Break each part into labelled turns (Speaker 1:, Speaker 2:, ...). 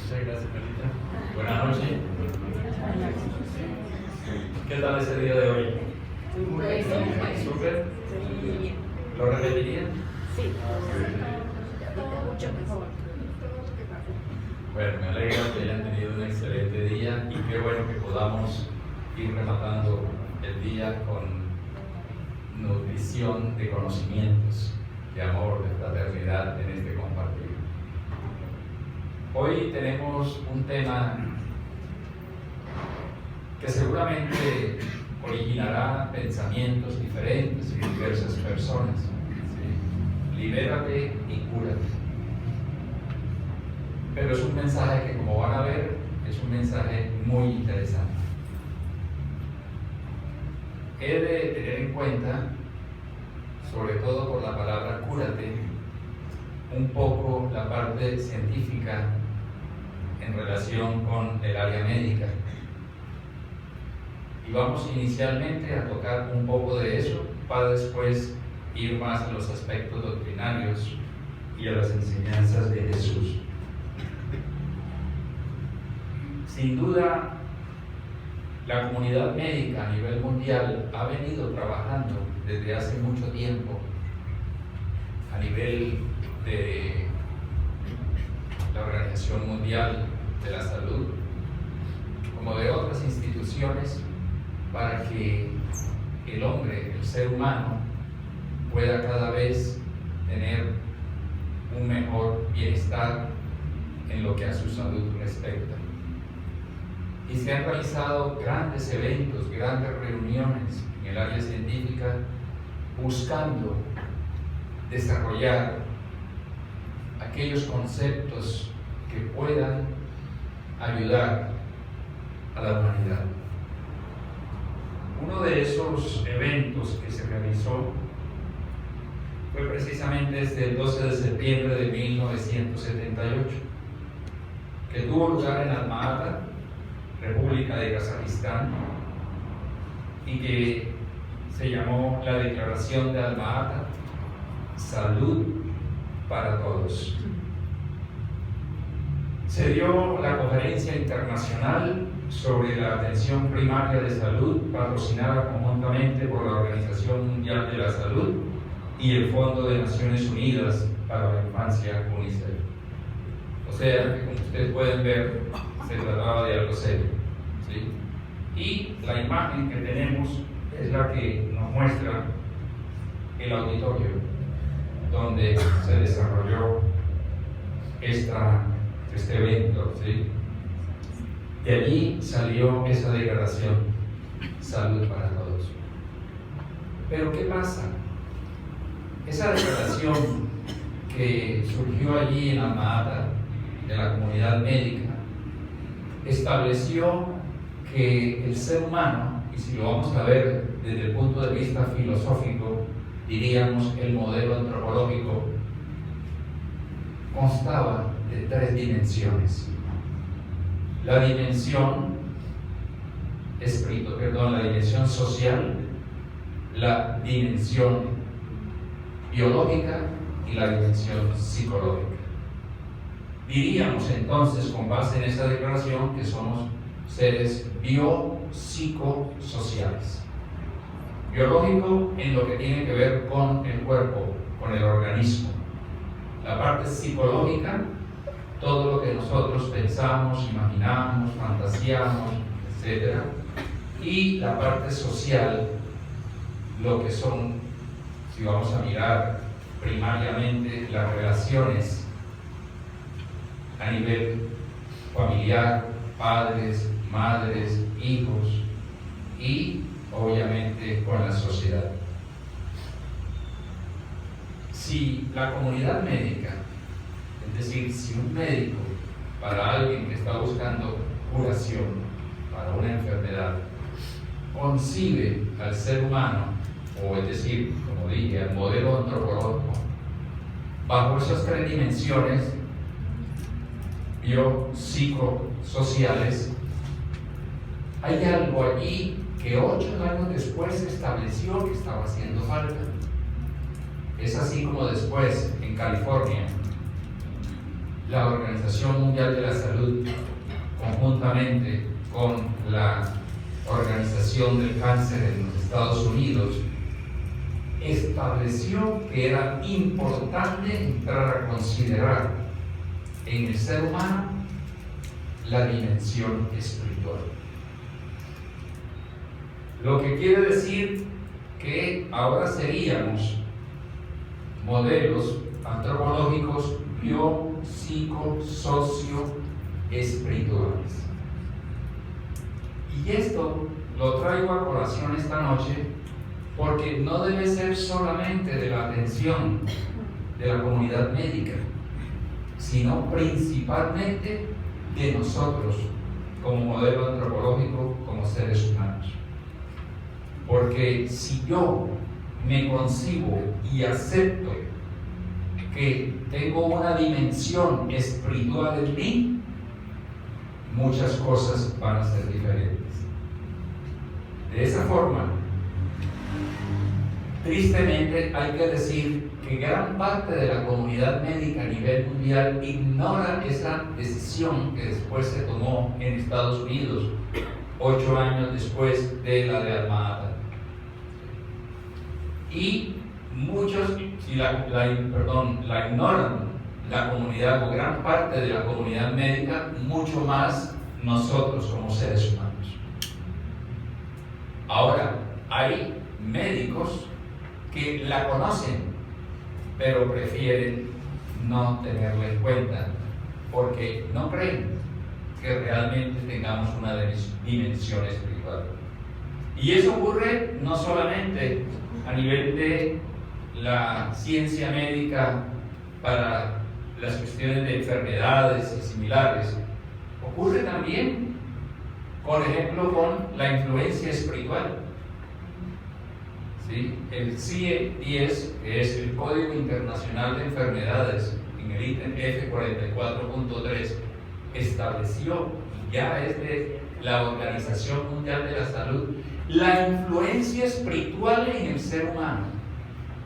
Speaker 1: Muchas gracias, Carlita. Buenas noches. ¿Qué tal ese día de hoy? ¿Súper? ¿Lo repetirían?
Speaker 2: Sí. Mucho mejor.
Speaker 1: Bueno, me alegra que hayan tenido un excelente día y qué bueno que podamos ir rematando el día con nutrición de conocimientos, de amor, de fraternidad en este compartir. Hoy tenemos un tema que seguramente originará pensamientos diferentes en diversas personas. ¿Sí? Libérate y cúrate. Pero es un mensaje que, como van a ver, es un mensaje muy interesante. He de tener en cuenta, sobre todo por la palabra cúrate, un poco la parte científica en relación con el área médica. Y vamos inicialmente a tocar un poco de eso para después ir más a los aspectos doctrinarios y a las enseñanzas de Jesús. Sin duda, la comunidad médica a nivel mundial ha venido trabajando desde hace mucho tiempo a nivel de la Organización Mundial de la Salud, como de otras instituciones, para que el hombre, el ser humano, pueda cada vez tener un mejor bienestar en lo que a su salud respecta. Y se han realizado grandes eventos, grandes reuniones en el área científica buscando desarrollar aquellos conceptos que puedan ayudar a la humanidad. Uno de esos eventos que se realizó fue precisamente desde el 12 de septiembre de 1978, que tuvo lugar en Alma-Ata, República de Kazajistán, y que se llamó la Declaración de Alma-Ata, Salud para Todos. Se dio la Conferencia Internacional sobre la Atención Primaria de Salud, patrocinada conjuntamente por la Organización Mundial de la Salud y el Fondo de Naciones Unidas para la Infancia, UNICEF. O sea, que como ustedes pueden ver, se trataba de algo serio, ¿sí? Y la imagen que tenemos es la que nos muestra el auditorio donde se desarrolló este evento, ¿sí? De allí salió esa declaración, salud para todos. Pero ¿qué pasa? Esa declaración que surgió allí en Alma-Ata, de la comunidad médica, estableció que el ser humano, y si lo vamos a ver desde el punto de vista filosófico, diríamos el modelo antropológico, constaba de 3 dimensiones. La dimensión la dimensión social, la dimensión biológica y la dimensión psicológica. Diríamos entonces, con base en esa declaración, que somos seres biopsicosociales. Biológico en lo que tiene que ver con el cuerpo, con el organismo. La parte psicológica, todo lo que nosotros pensamos, imaginamos, fantaseamos, etc. Y la parte social, lo que son, si vamos a mirar primariamente, las relaciones a nivel familiar, padres, madres, hijos y obviamente con la sociedad. Si la comunidad médica, es decir, si un médico, para alguien que está buscando curación para una enfermedad, concibe al ser humano, o es decir, como dije, al modelo antropológico, bajo esas 3 dimensiones biopsicosociales, hay algo allí que 8 años después se estableció que estaba haciendo falta. Es así como después, en California, la Organización Mundial de la Salud, conjuntamente con la Organización del Cáncer en los Estados Unidos, estableció que era importante entrar a considerar en el ser humano la dimensión espiritual. Lo que quiere decir que ahora seríamos modelos antropológicos bio, psico, socio, espirituales. Y esto lo traigo a colación esta noche porque no debe ser solamente de la atención de la comunidad médica, sino principalmente de nosotros como modelo antropológico, como seres humanos. Porque si yo me concibo y acepto que tengo una dimensión espiritual en mí, muchas cosas van a ser diferentes. De esa forma, tristemente hay que decir que gran parte de la comunidad médica a nivel mundial ignora esa decisión que después se tomó en Estados Unidos, 8 años después de la de Alma-Ata. Y muchos, si la ignoran la comunidad o gran parte de la comunidad médica, mucho más nosotros como seres humanos. Ahora, hay médicos que la conocen, pero prefieren no tenerla en cuenta porque no creen que realmente tengamos una dimensión espiritual. Y eso ocurre no solamente a nivel de la ciencia médica para las cuestiones de enfermedades y similares, ocurre también, por ejemplo, con la influencia espiritual. ¿Sí? El CIE-10, que es el Código Internacional de Enfermedades, en el ítem F44.3, estableció, y ya es de la Organización Mundial de la Salud, la influencia espiritual en el ser humano,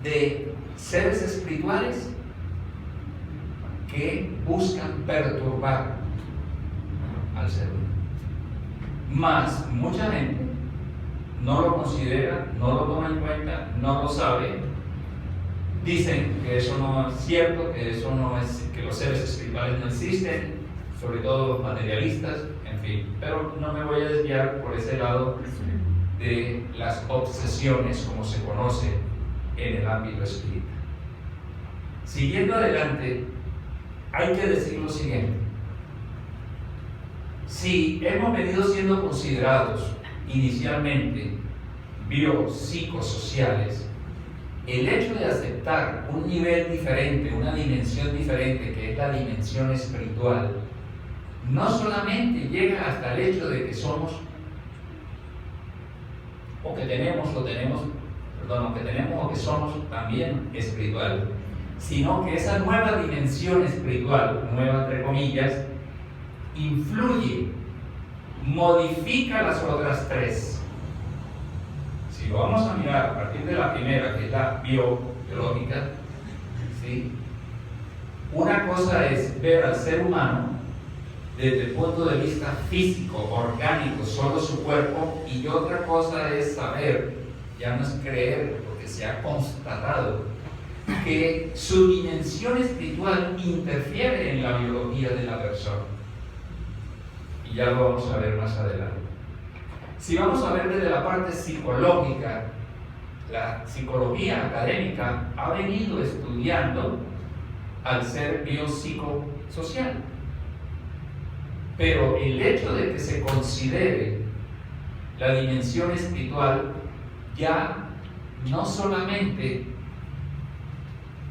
Speaker 1: de seres espirituales que buscan perturbar al ser humano. Mas mucha gente no lo considera, no lo toma en cuenta, no lo sabe. Dicen que eso no es cierto, que eso no es, que los seres espirituales no existen, sobre todo los materialistas, en fin. Pero no me voy a desviar por ese lado de las obsesiones, como se conoce en el ámbito espiritual. Siguiendo adelante, hay que decir lo siguiente: si hemos venido siendo considerados inicialmente biopsicosociales, el hecho de aceptar un nivel diferente, una dimensión diferente, que es la dimensión espiritual, no solamente llega hasta el hecho de que somos o que tenemos o que somos también espiritual, sino que esa nueva dimensión espiritual, nueva entre comillas, influye, modifica las otras tres. Si lo vamos a mirar a partir de la primera, que es la biológica, ¿sí? Una cosa es ver al ser humano desde el punto de vista físico, orgánico, solo su cuerpo, y otra cosa es saber, ya no es creer, porque se ha constatado que su dimensión espiritual interfiere en la biología de la persona. Y ya lo vamos a ver más adelante. Si vamos a ver desde la parte psicológica, la psicología académica ha venido estudiando al ser biopsicosocial. Pero el hecho de que se considere la dimensión espiritual ya no solamente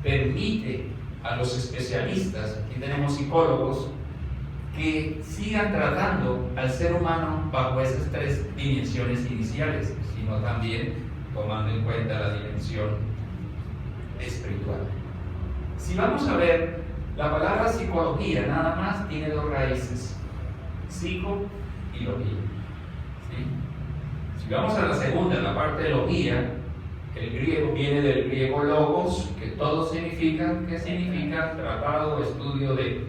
Speaker 1: permite a los especialistas, aquí tenemos psicólogos, que sigan tratando al ser humano bajo esas tres dimensiones iniciales, sino también tomando en cuenta la dimensión espiritual. Si vamos a ver, la palabra psicología nada más tiene dos raíces: psico y logía. ¿Sí? Si vamos a la segunda, la parte de logía, el griego viene del griego logos, que todo significa, ¿qué significa? Tratado o estudio de.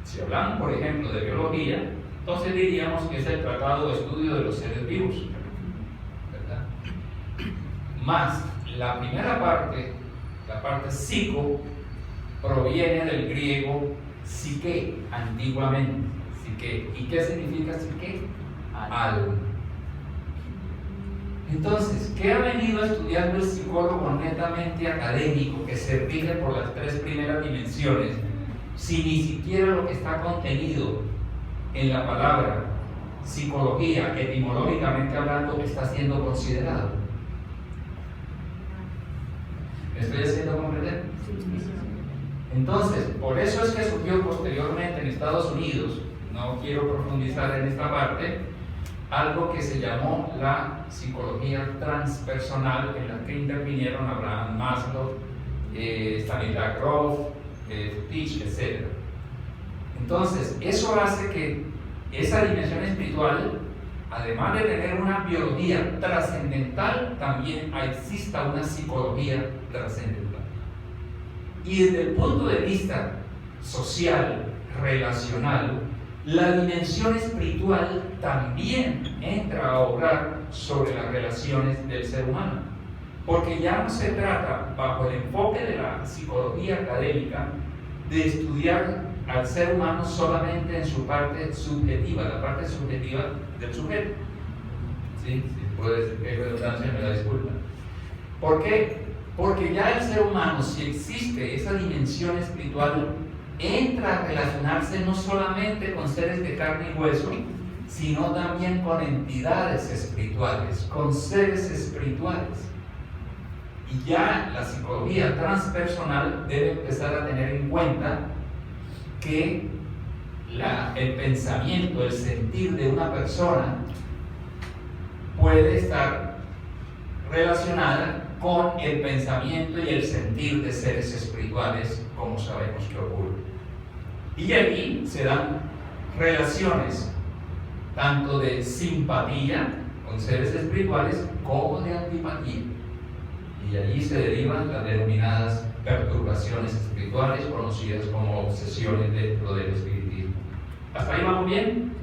Speaker 1: Si hablamos, por ejemplo, de biología, entonces diríamos que es el tratado de estudio de los seres vivos, ¿verdad? Más la primera parte, la parte psico, proviene del griego psique, antiguamente. Psique. ¿Y qué significa psique? Alma. Entonces, ¿qué ha venido estudiando el psicólogo netamente académico que se rige por las tres primeras dimensiones, si ni siquiera lo que está contenido en la palabra psicología, etimológicamente hablando, está siendo considerado? ¿Me estoy haciendo comprender? Entonces, por eso es que surgió posteriormente en Estados Unidos, no quiero profundizar en esta parte, algo que se llamó la psicología transpersonal, en la que intervinieron Abraham Maslow, Stanislav Grof, Tich, etc. Entonces, eso hace que esa dimensión espiritual, además de tener una biología trascendental, también exista una psicología trascendental. Y desde el punto de vista social, relacional, la dimensión espiritual también entra a obrar sobre las relaciones del ser humano, porque ya no se trata, bajo el enfoque de la psicología académica, de estudiar al ser humano solamente en su parte subjetiva, la parte subjetiva del sujeto. ¿Sí? Si puedo decir que hay redundancia, me la disculpa. ¿Por qué? Porque ya el ser humano, si existe esa dimensión espiritual, entra a relacionarse no solamente con seres de carne y hueso, sino también con entidades espirituales, con seres espirituales. Y ya la psicología transpersonal debe empezar a tener en cuenta que el pensamiento, el sentir de una persona puede estar relacionada con el pensamiento y el sentir de seres espirituales, como sabemos que ocurre. Y allí se dan relaciones tanto de simpatía con seres espirituales como de antipatía. Y allí se derivan las denominadas perturbaciones espirituales, conocidas como obsesiones dentro del espiritismo. ¿Hasta ahí vamos bien?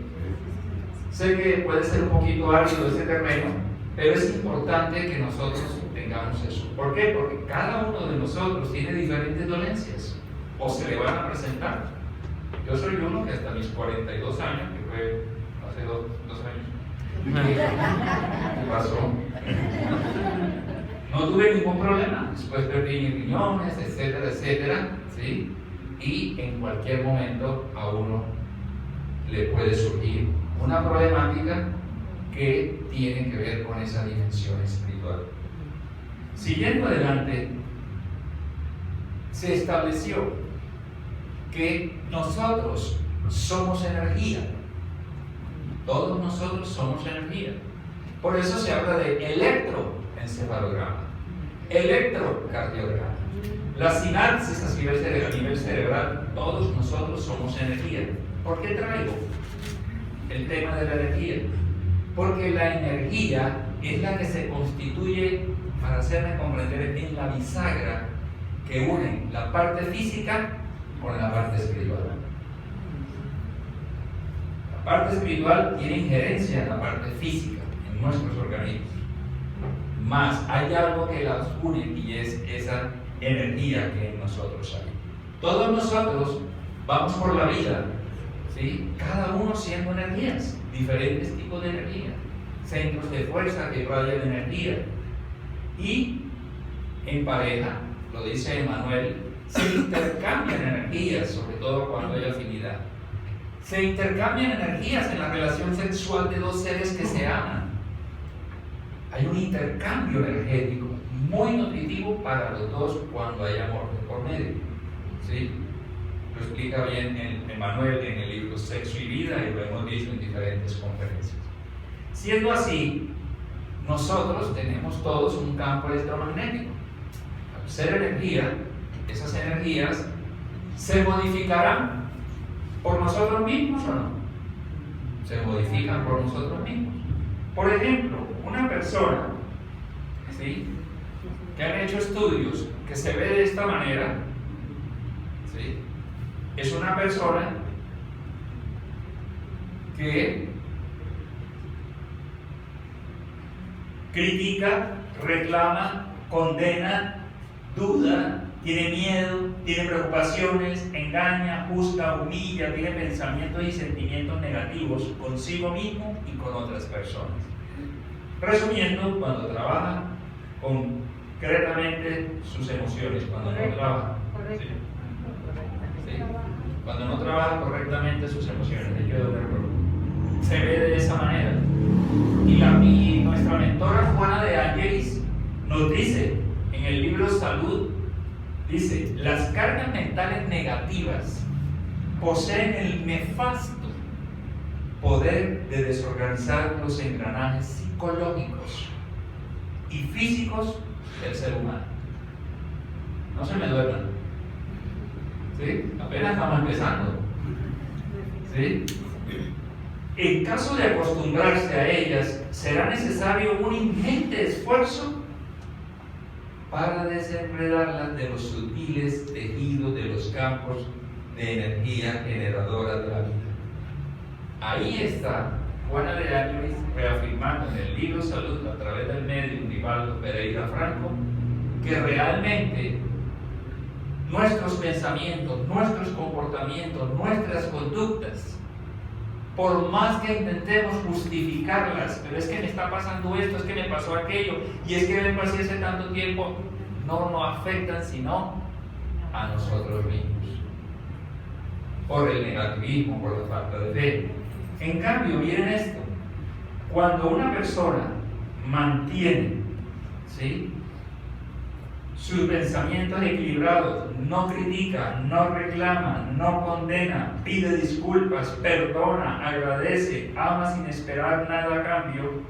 Speaker 1: Sé que puede ser un poquito árido ese terreno, pero es importante que nosotros tengamos eso. ¿Por qué? Porque cada uno de nosotros tiene diferentes dolencias, o se le van a presentar. Yo soy uno que hasta mis 42 años, que fue hace dos años, ¿qué pasó? No tuve ningún problema. Después perdí mis riñones, etcétera, etcétera, ¿sí? Y en cualquier momento a uno le puede surgir una problemática que tiene que ver con esa dimensión espiritual. Siguiendo adelante, se estableció que nosotros somos energía. Todos nosotros somos energía. Por eso se habla de electroencefalograma, electrocardiograma. La sinapsis a nivel cerebral, todos nosotros somos energía. ¿Por qué traigo el tema de la energía? Porque la energía es la que se constituye, para hacerme comprender, en la bisagra que une la parte física con la parte espiritual. La parte espiritual tiene injerencia en la parte física, en nuestros organismos. Más hay algo que las une y es esa energía que en nosotros hay. Todos nosotros vamos por la vida, ¿sí? Cada uno siendo energías, diferentes tipos de energía, centros de fuerza que irradian energía. Y en pareja, lo dice Emmanuel, se intercambian energías, sobre todo cuando hay afinidad. Se intercambian energías en la relación sexual de dos seres que se aman. Hay un intercambio energético muy nutritivo para los dos cuando hay amor de por medio. ¿Sí? Lo explica bien Emmanuel en el libro Sexo y Vida y lo hemos visto en diferentes conferencias. Siendo así, nosotros tenemos todos un campo electromagnético. Al ser energía, esas energías se modificarán por nosotros mismos o no. Se modifican por nosotros mismos. Por ejemplo, una persona, ¿sí?, que han hecho estudios que se ve de esta manera, ¿sí?, es una persona que critica, reclama, condena, duda, tiene miedo, tiene preocupaciones, engaña, juzga, humilla, tiene pensamientos y sentimientos negativos consigo mismo y con otras personas. Resumiendo, cuando trabaja concretamente sus emociones, cuando no trabaja.
Speaker 2: Correcto.
Speaker 1: ¿Sí? Cuando no trabaja correctamente sus emociones, hay que verlo. Se ve de esa manera. Y nuestra mentora Juana de Ángelis nos dice en el libro Salud, dice, las cargas mentales negativas poseen el nefasto poder de desorganizar los engranajes psicológicos y físicos del ser humano. No se me duerman. ¿Sí? Apenas estamos empezando. ¿Sí? En caso de acostumbrarse a ellas, será necesario un ingente esfuerzo para desenredarlas de los sutiles tejidos de los campos de energía generadora de la vida. Ahí está Juana de Ángelis reafirmando en el libro Salud, a través del médium Rivaldo Pereira Franco, que realmente nuestros pensamientos, nuestros comportamientos, nuestras conductas, por más que intentemos justificarlas, pero es que me está pasando esto, es que me pasó aquello, y es que me pasé hace tanto tiempo, no nos afectan sino a nosotros mismos, por el negativismo, por la falta de fe. En cambio, miren esto, cuando una persona mantiene, ¿sí?, sus pensamientos equilibrados, no critica, no reclama, no condena, pide disculpas, perdona, agradece, ama sin esperar nada a cambio,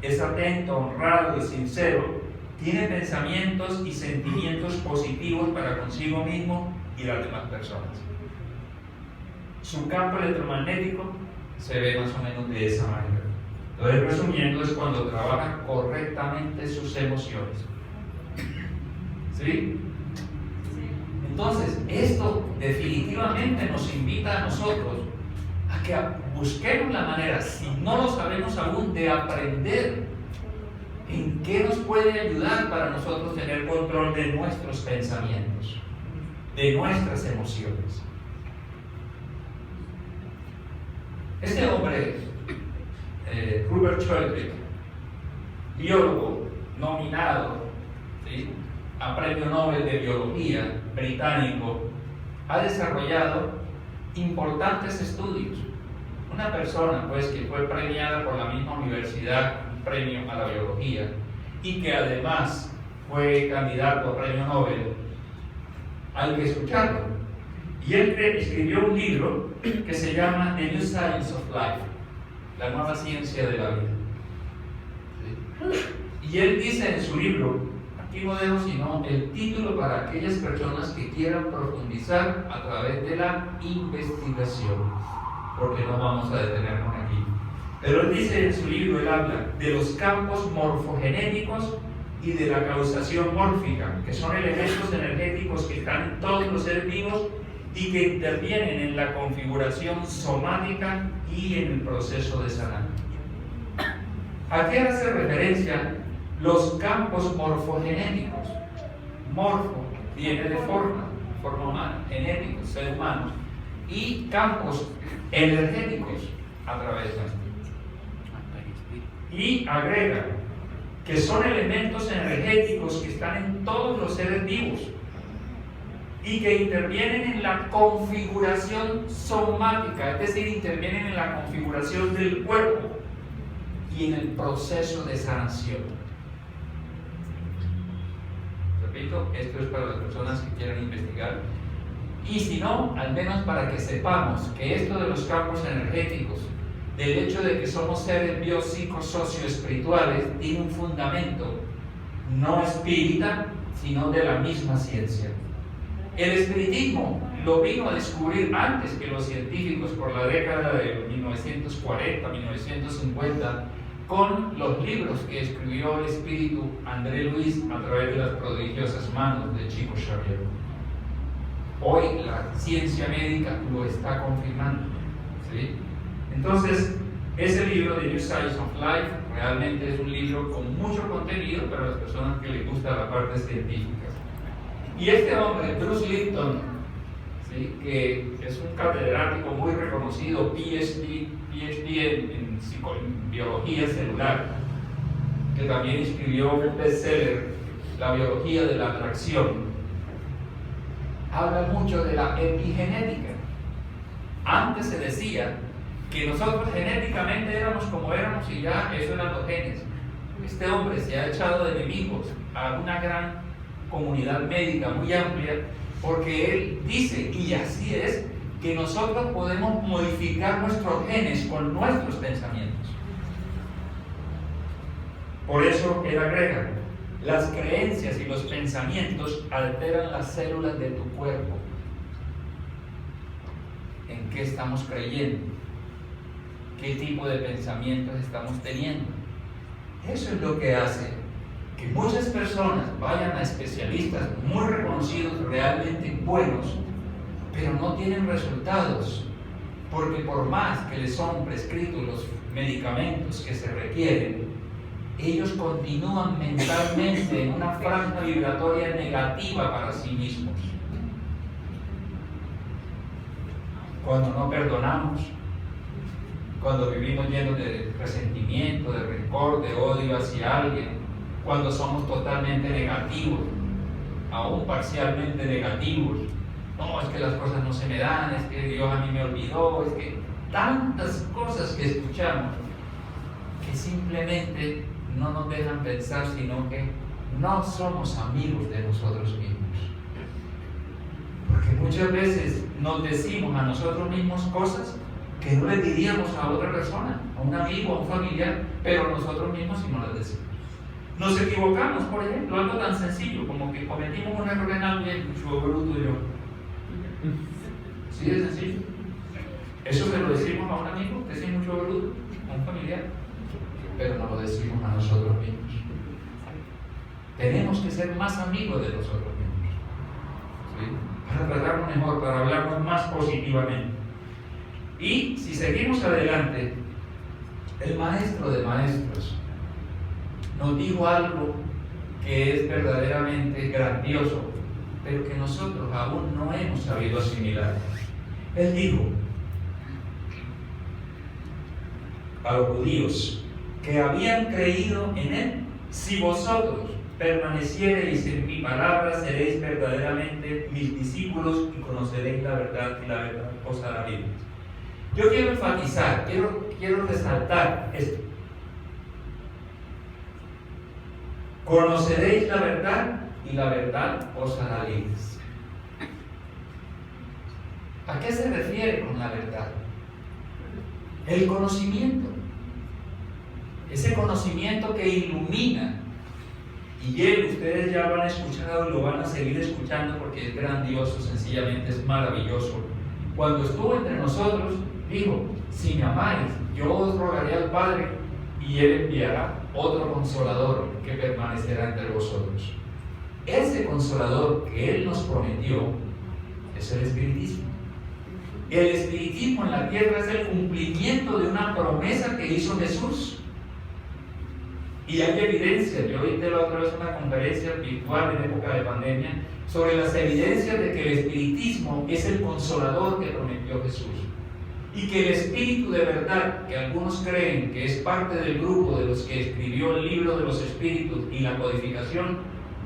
Speaker 1: es atento, honrado y sincero, tiene pensamientos y sentimientos positivos para consigo mismo y las demás personas. Su campo electromagnético se ve más o menos de esa manera. Entonces, resumiendo, es cuando trabaja correctamente sus emociones. ¿Sí? Entonces, esto definitivamente nos invita a nosotros a que busquemos la manera, si no lo sabemos aún, de aprender en qué nos puede ayudar para nosotros tener control de nuestros pensamientos, de nuestras emociones. Este hombre, Rupert Sheldrake, biólogo nominado, ¿sí?, a Premio Nobel de Biología británico, ha desarrollado importantes estudios. Una persona, pues, que fue premiada por la misma universidad, un premio a la biología, y que además fue candidato a Premio Nobel, hay que escucharlo. Y él escribió un libro que se llama The New Science of Life, la nueva ciencia de la vida. ¿Sí? Y él dice en su libro, aquí no dejo sino el título para aquellas personas que quieran profundizar a través de la investigación, porque no vamos a detenernos aquí. Pero él dice en su libro, él habla de los campos morfogenéticos y de la causación mórfica, que son elementos energéticos que están en todos los seres vivos y que intervienen en la configuración somática y en el proceso de sanar. ¿A qué hace referencia los campos morfogenéticos? Morfo viene de forma humana, genéticos, seres humanos, y campos energéticos a través de esto. Y agrega que son elementos energéticos que están en todos los seres vivos y que intervienen en la configuración somática, es decir, intervienen en la configuración del cuerpo y en el proceso de sanación. Repito, esto es para las personas que quieran investigar, y si no, al menos para que sepamos que esto de los campos energéticos, del hecho de que somos seres biopsicosocioespirituales, tiene un fundamento no espírita, sino de la misma ciencia. El espiritismo lo vino a descubrir antes que los científicos, por la década de 1940, 1950, con los libros que escribió el espíritu André Luis a través de las prodigiosas manos de Chico Xavier. Hoy la ciencia médica lo está confirmando, ¿sí? Entonces, ese libro, The New Science of Life, realmente es un libro con mucho contenido para las personas que les gusta la parte científica. Y este hombre, Bruce Lipton, ¿sí?, que es un catedrático muy reconocido, PhD en biología celular, que también escribió un bestseller, La biología de la atracción, habla mucho de la epigenética. Antes se decía que nosotros genéticamente éramos como éramos y ya eso eran los genes. Este hombre se ha echado de enemigos a una gran comunidad médica muy amplia porque él dice, y así es, que nosotros podemos modificar nuestros genes con nuestros pensamientos. Por eso él agrega, las creencias y los pensamientos alteran las células de tu cuerpo. ¿En qué estamos creyendo? ¿Qué tipo de pensamientos estamos teniendo? Eso es lo que hace que muchas personas vayan a especialistas muy reconocidos, realmente buenos, pero no tienen resultados, porque por más que les son prescritos los medicamentos que se requieren, ellos continúan mentalmente en una franja vibratoria negativa para sí mismos. Cuando no perdonamos, cuando vivimos llenos de resentimiento, de rencor, de odio hacia alguien, cuando somos totalmente negativos, aún parcialmente negativos, no, es que las cosas no se me dan, es que Dios a mí me olvidó, es que tantas cosas que escuchamos que simplemente no nos dejan pensar, sino que no somos amigos de nosotros mismos. Porque muchas veces nos decimos a nosotros mismos cosas que no le diríamos a otra persona, a un amigo, a un familiar, pero nosotros mismos sí no las decimos. Nos equivocamos, por ejemplo, algo tan sencillo como que cometimos un error en algo y el mucho bruto yo. ¿Sí es sencillo? Eso se lo decimos a un amigo que es mucho bruto, a un familiar, pero no lo decimos a nosotros mismos. Tenemos que ser más amigos de nosotros mismos, ¿sí?, para tratarnos mejor, para hablarnos más positivamente. Y si seguimos adelante, el maestro de maestros nos dijo algo que es verdaderamente grandioso, pero que nosotros aún no hemos sabido asimilar. Él dijo a los judíos que habían creído en él: si vosotros permaneciereis en mi palabra, seréis verdaderamente mis discípulos y conoceréis la verdad, y la verdad os hará libres. Yo quiero enfatizar, quiero resaltar esto. Conoceréis la verdad y la verdad os hará libres. ¿A qué se refiere con la verdad? El conocimiento. Ese conocimiento que ilumina. Y él, ustedes ya lo han escuchado y lo van a seguir escuchando porque es grandioso, sencillamente es maravilloso. Cuando estuvo entre nosotros, dijo: si me amáis, yo os rogaré al Padre y Él enviará otro Consolador que permanecerá entre vosotros. Ese Consolador que Él nos prometió es el Espiritismo. El Espiritismo en la tierra es el cumplimiento de una promesa que hizo Jesús. Y hay evidencias. Yo dije la otra vez una conferencia virtual en época de pandemia sobre las evidencias de que el Espiritismo es el Consolador que prometió Jesús. Y que el Espíritu de verdad, que algunos creen que es parte del grupo de los que escribió el libro de los Espíritus y la codificación,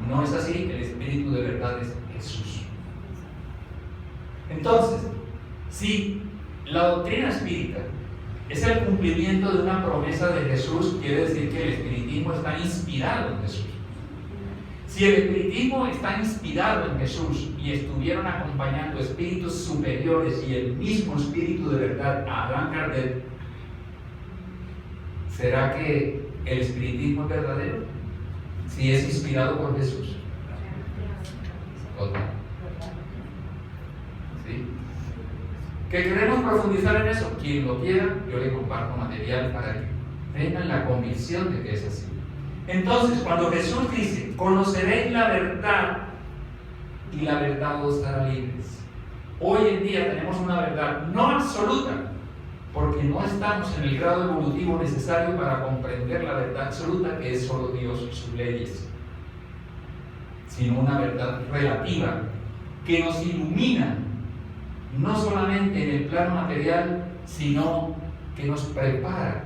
Speaker 1: no es así. El Espíritu de verdad es Jesús. Entonces, si la doctrina espírita es el cumplimiento de una promesa de Jesús, quiere decir que el espiritismo está inspirado en Jesús. Si el espiritismo está inspirado en Jesús y estuvieron acompañando espíritus superiores y el mismo espíritu de verdad a Allan Kardec, ¿será que el espiritismo es verdadero? Si es inspirado por Jesús. Total. ¿Sí? ¿Que queremos profundizar en eso? Quien lo quiera, yo le comparto material para que tengan la convicción de que es así. Entonces, cuando Jesús dice: conoceréis la verdad y la verdad os hará libres. Hoy en día tenemos una verdad no absoluta, porque no estamos en el grado evolutivo necesario para comprender la verdad absoluta que es solo Dios y sus leyes, sino una verdad relativa que nos ilumina, no solamente en el plano material, sino que nos prepara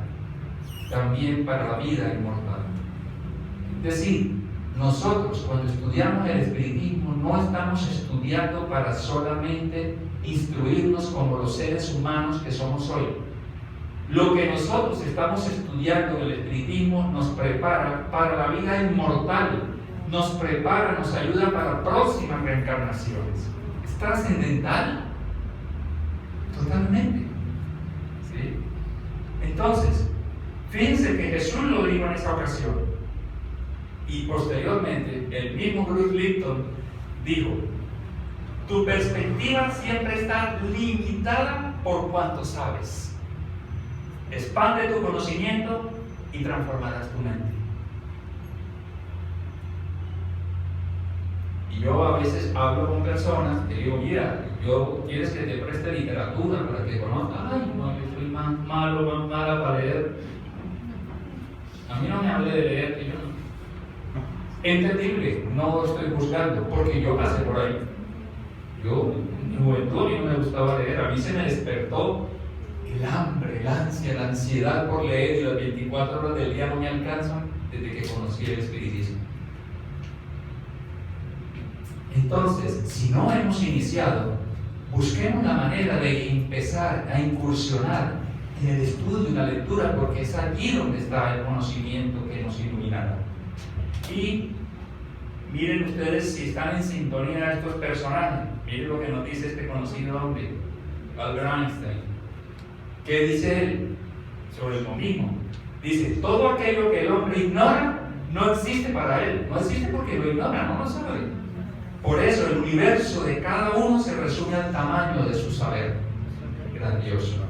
Speaker 1: también para la vida inmortal. Es decir, nosotros cuando estudiamos el espiritismo no estamos estudiando para solamente instruirnos como los seres humanos que somos hoy. Lo que nosotros estamos estudiando en el espiritismo nos prepara para la vida inmortal, nos prepara, nos ayuda para próximas reencarnaciones. Es trascendental, totalmente. ¿Sí? Entonces, fíjense que Jesús lo dijo en esa ocasión. Y posteriormente, el mismo Bruce Lipton dijo: tu perspectiva siempre está limitada por cuanto sabes. Expande tu conocimiento y transformarás tu mente. Y yo a veces hablo con personas que digo: mira, ¿quieres que te preste literatura para que conozcas? Ay, no, yo soy más malo, más mala para leer. A mí no me hable de leer, que yo no. Entendible, no estoy juzgando, porque yo pasé por ahí. Yo, en mi juventud, no me gustaba leer. A mí se me despertó el hambre, el ansia, la ansiedad por leer, y las 24 horas del día no me alcanzan desde que conocí el espiritismo. Entonces, si no hemos iniciado, busquemos la manera de empezar a incursionar en el estudio y la lectura, porque es allí donde está el conocimiento que nos iluminará. Y miren ustedes si están en sintonía de estos personajes. Miren lo que nos dice este conocido hombre, Albert Einstein. ¿Qué dice él sobre lo mismo? Dice: todo aquello que el hombre ignora no existe para él. No existe porque lo ignora, no lo sabe. Por eso el universo de cada uno se resume al tamaño de su saber. Grandioso.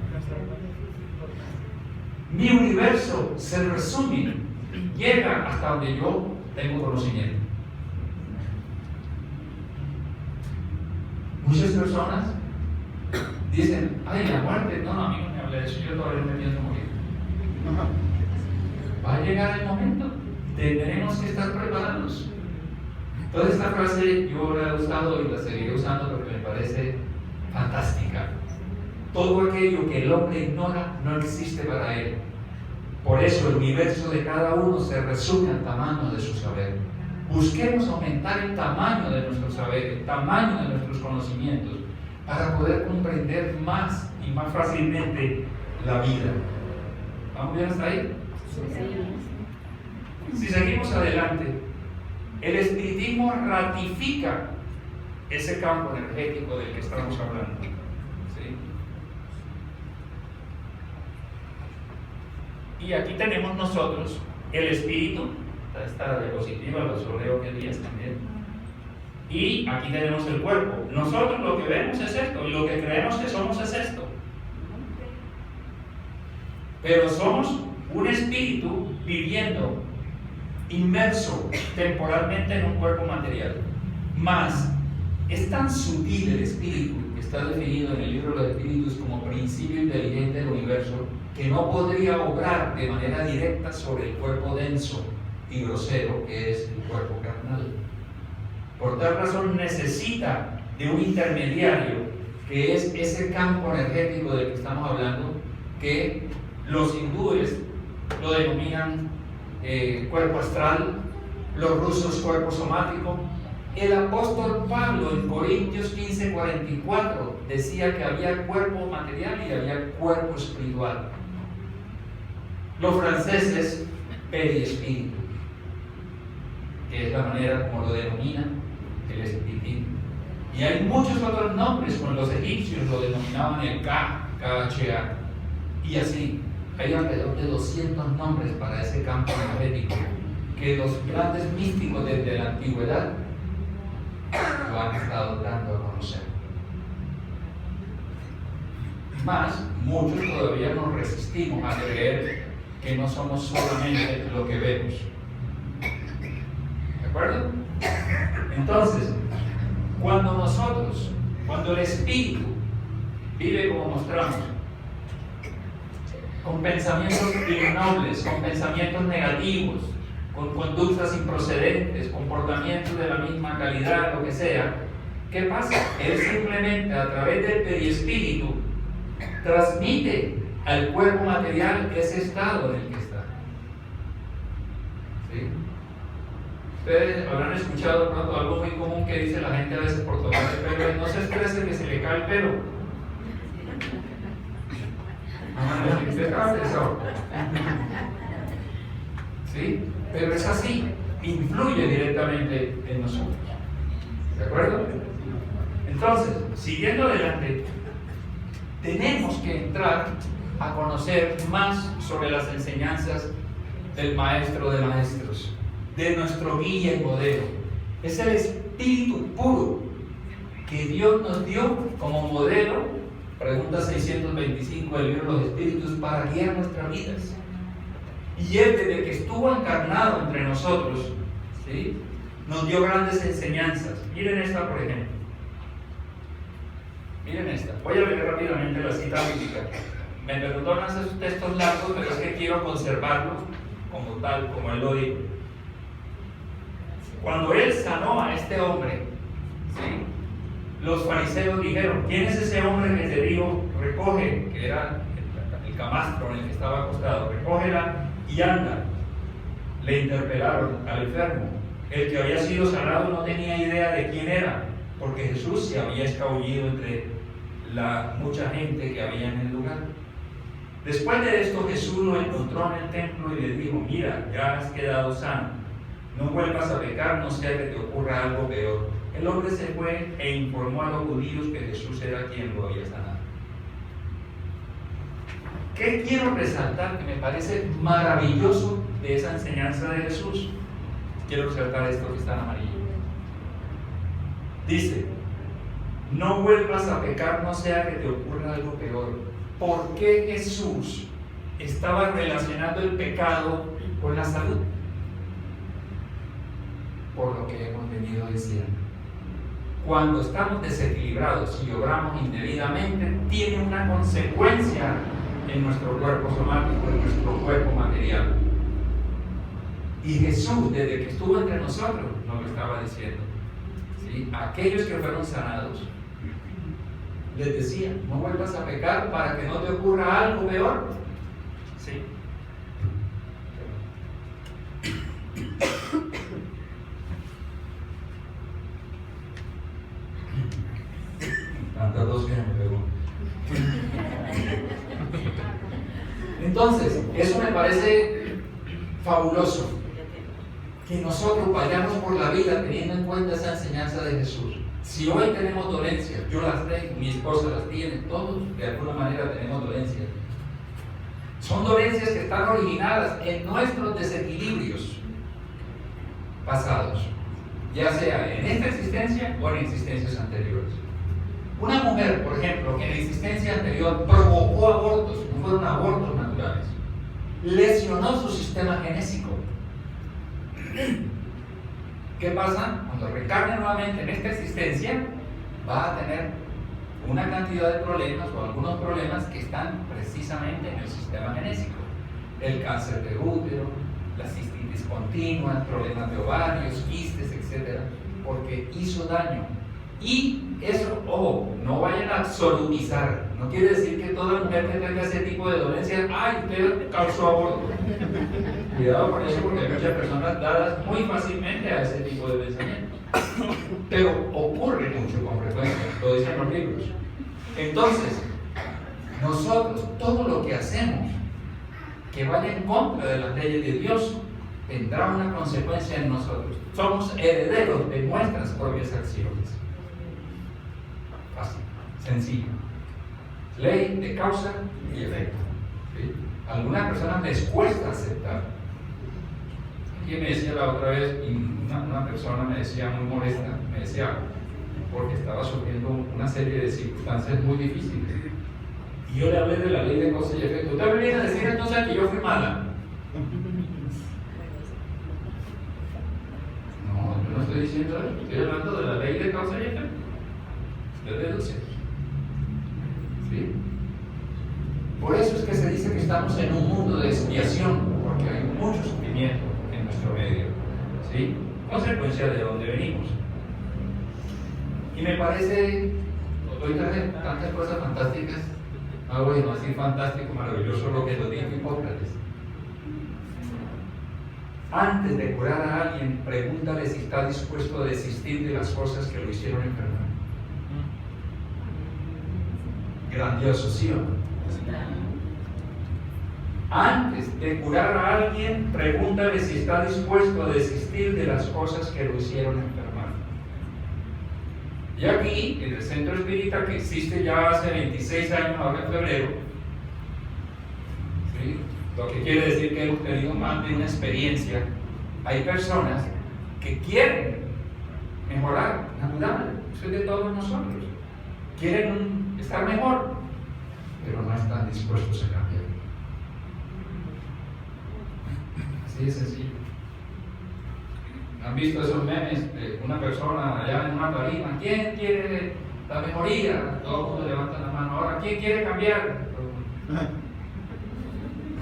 Speaker 1: Mi universo se resume, llega hasta donde yo tengo conocimiento. Muchas personas dicen: ay, la muerte, no, a mí no me habla de eso, yo todavía no me pienso morir. Va a llegar el momento, tendremos que estar preparados. Toda esta frase yo la he usado y la seguiré usando porque me parece fantástica. Todo aquello que el hombre ignora no existe para él. Por eso el universo de cada uno se resume al tamaño de su saber. Busquemos aumentar el tamaño de nuestro saber, el tamaño de nuestros conocimientos, para poder comprender más y más fácilmente la vida. ¿Vamos bien hasta ahí? Si seguimos adelante, el espiritismo ratifica ese campo energético del que estamos hablando. ¿Sí? Y aquí tenemos nosotros el espíritu, esta diapositiva, lo leo que días también. Y aquí tenemos el cuerpo. Nosotros lo que vemos es esto, y lo que creemos que somos es esto. Pero somos un espíritu viviendo inmerso temporalmente en un cuerpo material. Más, es tan sutil el espíritu, que está definido en el libro de los espíritus como principio inteligente del universo, que no podría obrar de manera directa sobre el cuerpo denso y grosero que es el cuerpo carnal. Por tal razón necesita de un intermediario, que es ese campo energético del que estamos hablando, que los hindúes lo denominan cuerpo astral, los rusos cuerpo somático. El apóstol Pablo en Corintios 15:44 decía que había cuerpo material y había cuerpo espiritual. Los franceses, perispíritu, que es la manera como lo denominan el espiritismo. Y hay muchos otros nombres, con los egipcios lo denominaban el KHA, y así. Hay alrededor de 200 nombres para ese campo energético que los grandes místicos desde la antigüedad lo han estado dando a conocer. Más, muchos todavía nos resistimos a creer que no somos solamente lo que vemos. ¿De acuerdo? Entonces, cuando el espíritu vive como mostramos, con pensamientos innobles, con pensamientos negativos, con conductas improcedentes, comportamientos de la misma calidad, lo que sea, ¿qué pasa? Él simplemente a través del perispíritu transmite al cuerpo material ese estado en el que está. ¿Sí? Ustedes habrán escuchado de pronto algo muy común que dice la gente a veces por tomar el pelo: no se estrese que se le cae el pelo. ¿Sí? Pero es así, influye directamente en nosotros. ¿De acuerdo? Entonces, siguiendo adelante, tenemos que entrar a conocer más sobre las enseñanzas del Maestro de Maestros, de nuestro guía y modelo. Es el Espíritu puro que Dios nos dio como modelo, pregunta 625 del libro de los Espíritus, para guiar nuestras vidas. Y Él, desde que estuvo encarnado entre nosotros, ¿sí?, nos dio grandes enseñanzas. Miren esta, por ejemplo. Miren esta. Voy a leer rápidamente la cita bíblica. Me perdonan esos textos largos, pero es que quiero conservarlo como tal, como Él lo dijo. Cuando Él sanó a este hombre, ¿sí?, los fariseos dijeron: ¿quién es ese hombre que te digo, recoge, que era el camastro en el que estaba acostado, recógela y anda? Le interpelaron al enfermo. El que había sido sanado no tenía idea de quién era, porque Jesús se había escabullido entre la mucha gente que había en el lugar. Después de esto, Jesús lo encontró en el templo y le dijo: mira, ya has quedado sano, no vuelvas a pecar, no sea que te ocurra algo peor. El hombre se fue e informó a los judíos que Jesús era quien lo había sanado. ¿Qué quiero resaltar que me parece maravilloso de esa enseñanza de Jesús? Quiero resaltar esto que está en amarillo. Dice: no vuelvas a pecar, no sea que te ocurra algo peor. ¿Por qué Jesús estaba relacionando el pecado con la salud? Por lo que hemos venido diciendo. Cuando estamos desequilibrados y obramos indebidamente, tiene una consecuencia en nuestro cuerpo somático, en nuestro cuerpo material. Y Jesús, desde que estuvo entre nosotros, nos lo estaba diciendo. ¿Sí? Aquellos que fueron sanados, les decía: no vuelvas a pecar para que no te ocurra algo peor. ¿Sí? Tantas dos que me pegó. Entonces, eso me parece fabuloso, que nosotros vayamos por la vida teniendo en cuenta esa enseñanza de Jesús. Si hoy tenemos dolencias, yo las tengo, mi esposa las tiene, todos de alguna manera tenemos dolencias. Son dolencias que están originadas en nuestros desequilibrios pasados, ya sea en esta existencia o en existencias anteriores. Una mujer, por ejemplo, que en la existencia anterior provocó abortos, no fueron abortos naturales, lesionó su sistema genésico. ¿Qué pasa? Cuando reencarne nuevamente en esta existencia, va a tener una cantidad de problemas o algunos problemas que están precisamente en el sistema genésico. El cáncer de útero, la cistitis continua, problemas de ovarios, quistes, etc. Porque hizo daño. Y eso, ojo, no vayan a absolutizar. No quiere decir que toda mujer que tenga ese tipo de dolencias, ¡ay, usted causó aborto! Cuidado con eso, porque hay muchas personas dadas muy fácilmente a ese tipo de pensamientos. Pero ocurre mucho con frecuencia, lo dicen los libros. Entonces, nosotros, todo lo que hacemos que vaya en contra de las leyes de Dios, tendrá una consecuencia en nosotros. Somos herederos de nuestras propias acciones. Fácil, sencillo. Ley de causa y efecto. ¿Sí? A algunas personas les cuesta aceptar. Aquí me decía la otra vez, y una persona me decía muy molesta, me decía, porque estaba sufriendo una serie de circunstancias muy difíciles. Y yo le hablé de la ley de causa y efecto. ¿Usted me viene a decir entonces que yo fui mala? No, yo no estoy diciendo eso, estoy hablando de la ley de causa y efecto. Usted deduce. ¿Sí? Por eso es que se dice que estamos en un mundo de expiación, porque hay mucho sufrimiento en nuestro medio, ¿sí? Consecuencia de donde venimos. Y me parece, hoy traje tantas cosas fantásticas, bueno, así fantástico, maravilloso lo que lo dijo Hipócrates. Antes de curar a alguien, pregúntale si está dispuesto a desistir de las cosas que lo hicieron enfermar. Grandioso, ¿sí o no? Antes de curar a alguien, pregúntale si está dispuesto a desistir de las cosas que lo hicieron enfermar. Y aquí, en el Centro Espírita, que existe ya hace 26 años, ahora en febrero, ¿sí? Lo que quiere decir que hemos tenido más de una experiencia, hay personas que quieren mejorar, natural, eso es de todos nosotros, quieren estar mejor, pero no están dispuestos a cambiar. Así de sencillo. ¿Han visto esos memes de una persona allá en una tarima? ¿Quién quiere la mejoría? Todo el mundo levanta la mano. Ahora, ¿quién quiere cambiar?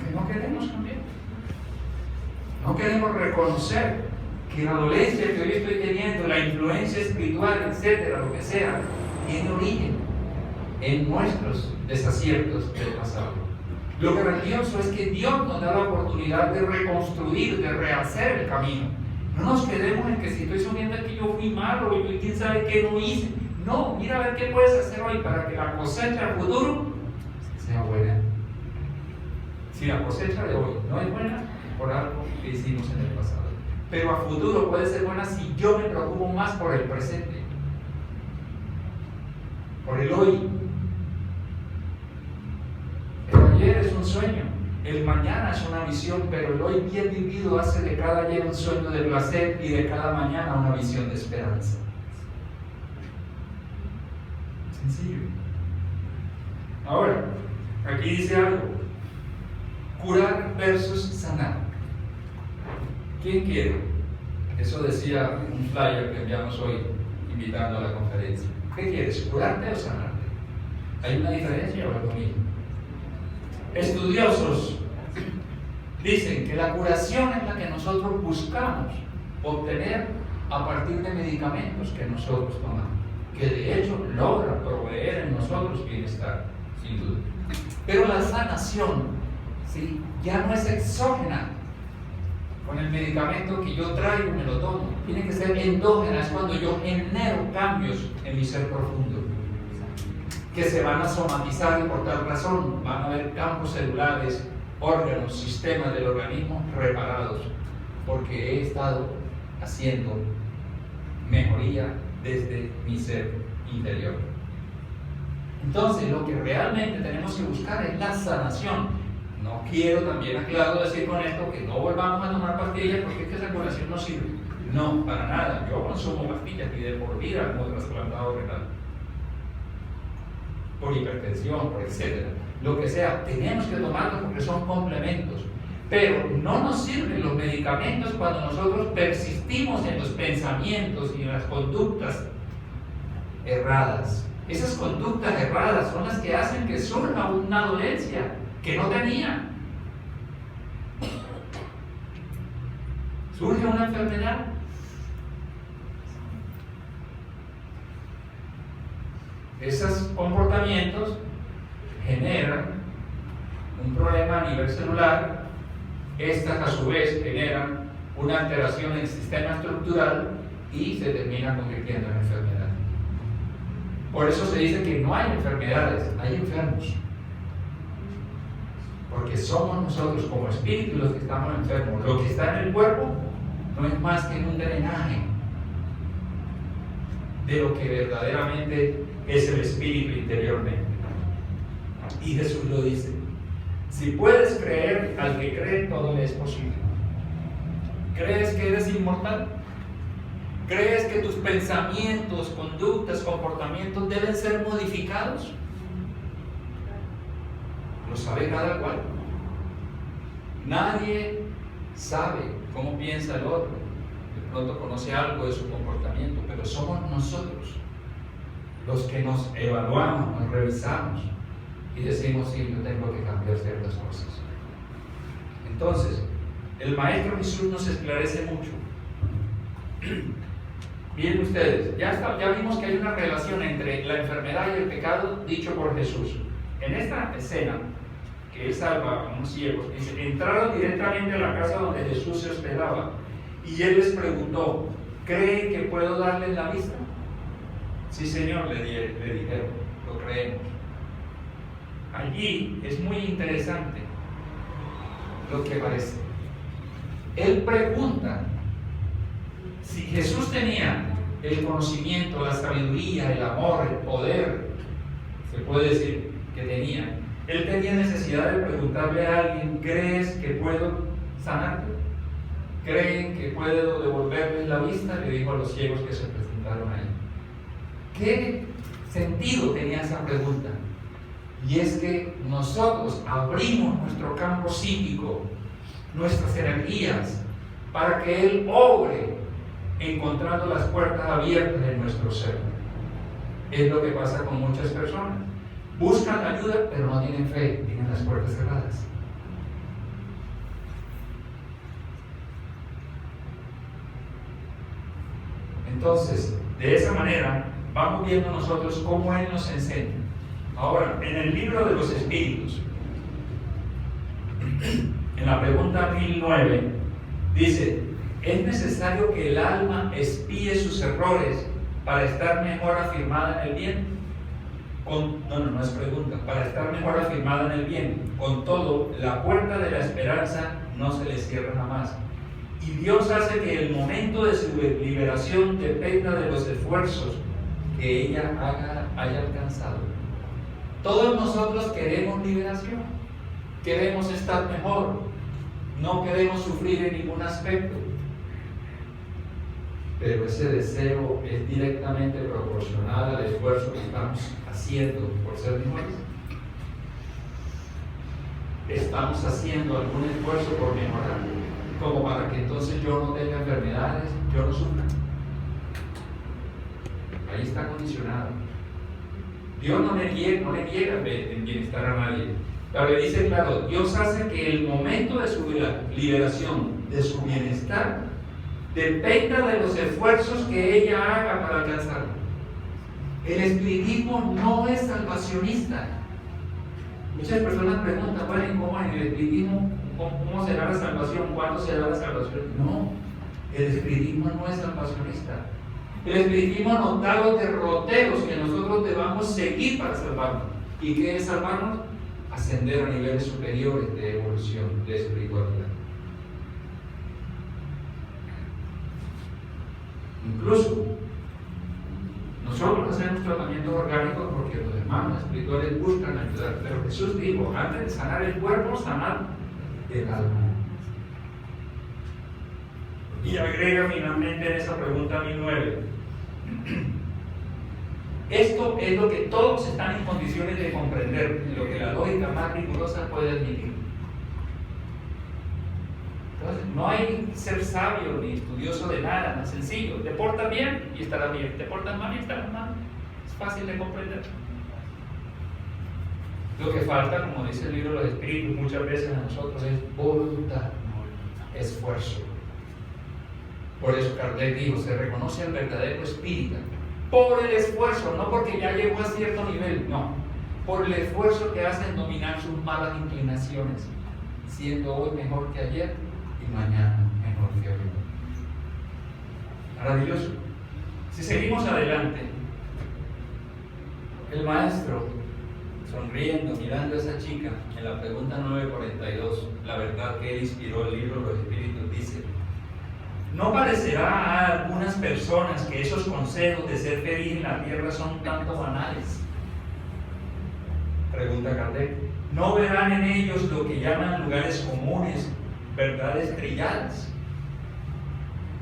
Speaker 1: Que no queremos cambiar. No queremos reconocer que la dolencia que hoy estoy teniendo, la influencia espiritual, etcétera, lo que sea, tiene origen en nuestros desaciertos del pasado. Lo grandioso es que Dios nos da la oportunidad de reconstruir, de rehacer el camino. No nos quedemos en que si estoy subiendo que yo fui malo y quién sabe qué no hice. No, mira a ver qué puedes hacer hoy para que la cosecha del futuro sea buena. Si la cosecha de hoy no es buena, por algo que hicimos en el pasado. Pero a futuro puede ser buena si yo me preocupo más por el presente, por el hoy. El ayer es un sueño, el mañana es una visión, pero el hoy bien vivido hace de cada ayer un sueño de placer y de cada mañana una visión de esperanza. Sencillo. Ahora, aquí dice algo: curar versus sanar. ¿Quién quiere? Eso decía un flyer que enviamos hoy invitando a la conferencia. ¿Qué quieres? ¿Curarte o sanarte? ¿Hay una diferencia o es lo mismo? Estudiosos dicen que la curación es la que nosotros buscamos obtener a partir de medicamentos que nosotros tomamos, que de hecho logra proveer en nosotros bienestar, sin duda. Pero la sanación, ¿sí?, ya no es exógena. Con el medicamento que yo traigo me lo tomo. Tiene que ser endógena, es cuando yo genero cambios en mi ser profundo, que se van a somatizar y por tal razón van a haber campos celulares, órganos, sistemas del organismo reparados, porque he estado haciendo mejoría desde mi ser interior. Entonces, lo que realmente tenemos que buscar es la sanación. No quiero, también aclaro decir con esto, que no volvamos a tomar pastillas porque es que esa curación no sirve. No, para nada. Yo consumo pastillas y de por vida como trasplantado renal, por hipertensión, por etcétera. Lo que sea, tenemos que tomarlos porque son complementos. Pero no nos sirven los medicamentos cuando nosotros persistimos en los pensamientos y en las conductas erradas. Esas conductas erradas son las que hacen que surja una dolencia que no tenía. Surge una enfermedad. Esos comportamientos generan un problema a nivel celular. Estas a su vez generan una alteración en el sistema estructural y se termina convirtiendo en enfermedad. Por eso se dice que no hay enfermedades, hay enfermos. Porque somos nosotros como espíritu los que estamos enfermos. Lo que está en el cuerpo no es más que un drenaje de lo que verdaderamente es el espíritu interiormente. Y Jesús lo dice: si puedes creer, al que cree todo le es posible. ¿Crees que eres inmortal? ¿Crees que tus pensamientos, conductas, comportamientos deben ser modificados? Lo sabe cada cual. Nadie sabe cómo piensa el otro. De pronto conoce algo de su comportamiento, pero somos nosotros los que nos evaluamos, nos revisamos y decimos: sí, yo tengo que cambiar ciertas cosas. Entonces, el Maestro Jesús nos esclarece mucho. Miren ustedes, ya vimos que hay una relación entre la enfermedad y el pecado dicho por Jesús. En esta escena, que él salva a unos ciegos, dice, entraron directamente a la casa donde Jesús se hospedaba y él les preguntó, ¿creen que puedo darles la vista? Sí, Señor, le dijeron, lo creemos. Allí es muy interesante lo que parece. Él pregunta, si Jesús tenía el conocimiento, la sabiduría, el amor, el poder, se puede decir que tenía, él tenía necesidad de preguntarle a alguien, ¿crees que puedo sanarte? ¿Creen que puedo devolverles la vista? Le dijo a los ciegos que se presentaron a él. ¿Qué sentido tenía esa pregunta? Y es que nosotros abrimos nuestro campo psíquico, nuestras energías, para que Él obre encontrando las puertas abiertas en nuestro ser. Es lo que pasa con muchas personas. Buscan ayuda, pero no tienen fe, tienen las puertas cerradas. Entonces, de esa manera, vamos viendo nosotros cómo Él nos enseña. Ahora, en el libro de los Espíritus, en la pregunta 1009, dice, ¿es necesario que el alma espíe sus errores para estar mejor afirmada en el bien? No es pregunta, para estar mejor afirmada en el bien. Con todo, la puerta de la esperanza no se le cierra jamás. Y Dios hace que el momento de su liberación dependa de los esfuerzos que ella haya alcanzado. Todos nosotros queremos liberación, queremos estar mejor, no queremos sufrir en ningún aspecto. Pero ese deseo es directamente proporcional al esfuerzo que estamos haciendo por ser mejores. Estamos haciendo algún esfuerzo por mejorar, como para que entonces yo no tenga enfermedades, yo no sufra. Ahí está condicionado. Dios no le niega el bienestar a nadie, pero le dice claro, Dios hace que el momento de su liberación, de su bienestar, dependa de los esfuerzos que ella haga para alcanzarlo. El espiritismo no es salvacionista. Muchas personas preguntan, bueno, ¿cómo en el espiritismo, cómo será la salvación? ¿Cuándo será la salvación? No, el espiritismo no es salvacionista. El espiritismo nos da los derroteros que nosotros debamos seguir para salvarnos. ¿Y qué es salvarnos? Ascender a niveles superiores de evolución, de espiritualidad. Incluso nosotros hacemos tratamientos orgánicos porque los hermanos espirituales buscan ayudar, pero Jesús dijo, antes de sanar el cuerpo, sanar el alma. Y agrega finalmente en esa pregunta 1009, esto es lo que todos están en condiciones de comprender, lo que la lógica más rigurosa puede admitir. Entonces, no hay ser sabio ni estudioso de nada, tan sencillo. Te portas bien y estarás bien, te portas mal y estarás mal. Es fácil de comprender. Lo que falta, como dice el libro de los Espíritus muchas veces a nosotros, es voluntad, esfuerzo. Por eso Kardec dijo, se reconoce al verdadero espírita por el esfuerzo, no porque ya llegó a cierto nivel, no, por el esfuerzo que hace en dominar sus malas inclinaciones, siendo hoy mejor que ayer y mañana mejor que hoy. Maravilloso. Si seguimos adelante, el maestro, sonriendo, mirando a esa chica, en la pregunta 942, la verdad que él inspiró el libro de los Espíritus, dice, ¿no parecerá a algunas personas que esos consejos de ser feliz en la tierra son tanto banales? Pregunta Kardec. ¿No verán en ellos lo que llaman lugares comunes, verdades trilladas?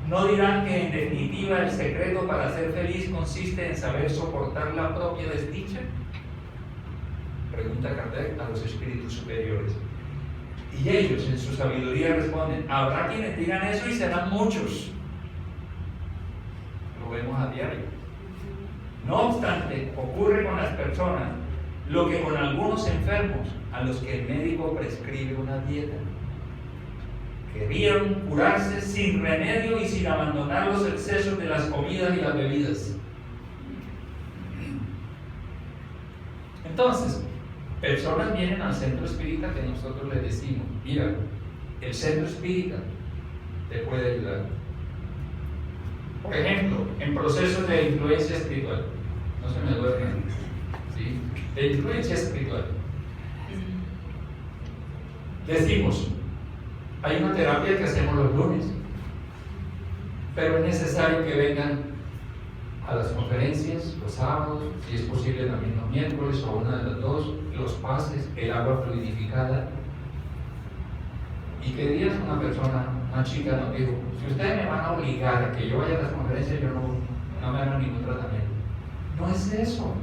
Speaker 1: ¿No dirán que en definitiva el secreto para ser feliz consiste en saber soportar la propia desdicha? Pregunta Kardec a los espíritus superiores. Y ellos en su sabiduría responden, habrá quienes digan eso y serán muchos. Lo vemos a diario. No obstante, ocurre con las personas lo que con algunos enfermos a los que el médico prescribe una dieta. Querían curarse sin remedio y sin abandonar los excesos de las comidas y las bebidas. Entonces, personas vienen al centro espírita que nosotros les decimos, mira, el centro espírita te puede ayudar. Por ejemplo, en procesos de influencia espiritual, no se me duermen, ¿sí? De influencia espiritual. Decimos, hay una terapia que hacemos los lunes, pero es necesario que vengan a las conferencias los sábados, si es posible también los miércoles o una de las dos, los pases, el agua fluidificada. Y que días una persona, una chica nos dijo, si ustedes me van a obligar a que yo vaya a las conferencias, yo no me hago ningún tratamiento. No es eso.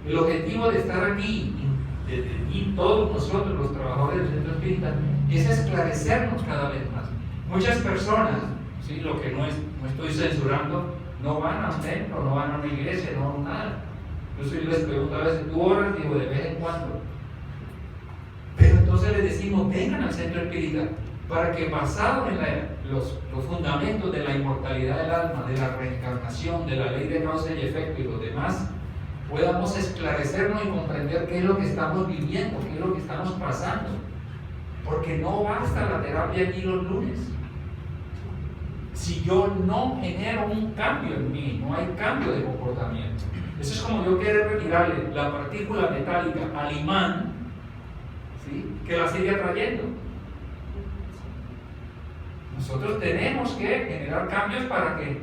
Speaker 1: El objetivo de estar aquí, y todos nosotros los trabajadores del centro espírita, es esclarecernos cada vez más. Muchas personas, ¿sí? Lo que no estoy censurando, no van a un templo, no van a una iglesia, no van a nada. Yo les pregunto a veces, ¿tú oras? Digo, de vez en cuando. Pero entonces les decimos, vengan al centro espírita, para que basado en los fundamentos de la inmortalidad del alma, de la reencarnación, de la ley de causa y efecto y los demás, podamos esclarecernos y comprender qué es lo que estamos viviendo, qué es lo que estamos pasando. Porque no basta la terapia aquí los lunes. Si yo no genero un cambio en mí, no hay cambio de comportamiento. Eso es como yo querer retirarle la partícula metálica al imán, ¿sí? Que la sigue atrayendo. Nosotros tenemos que generar cambios para que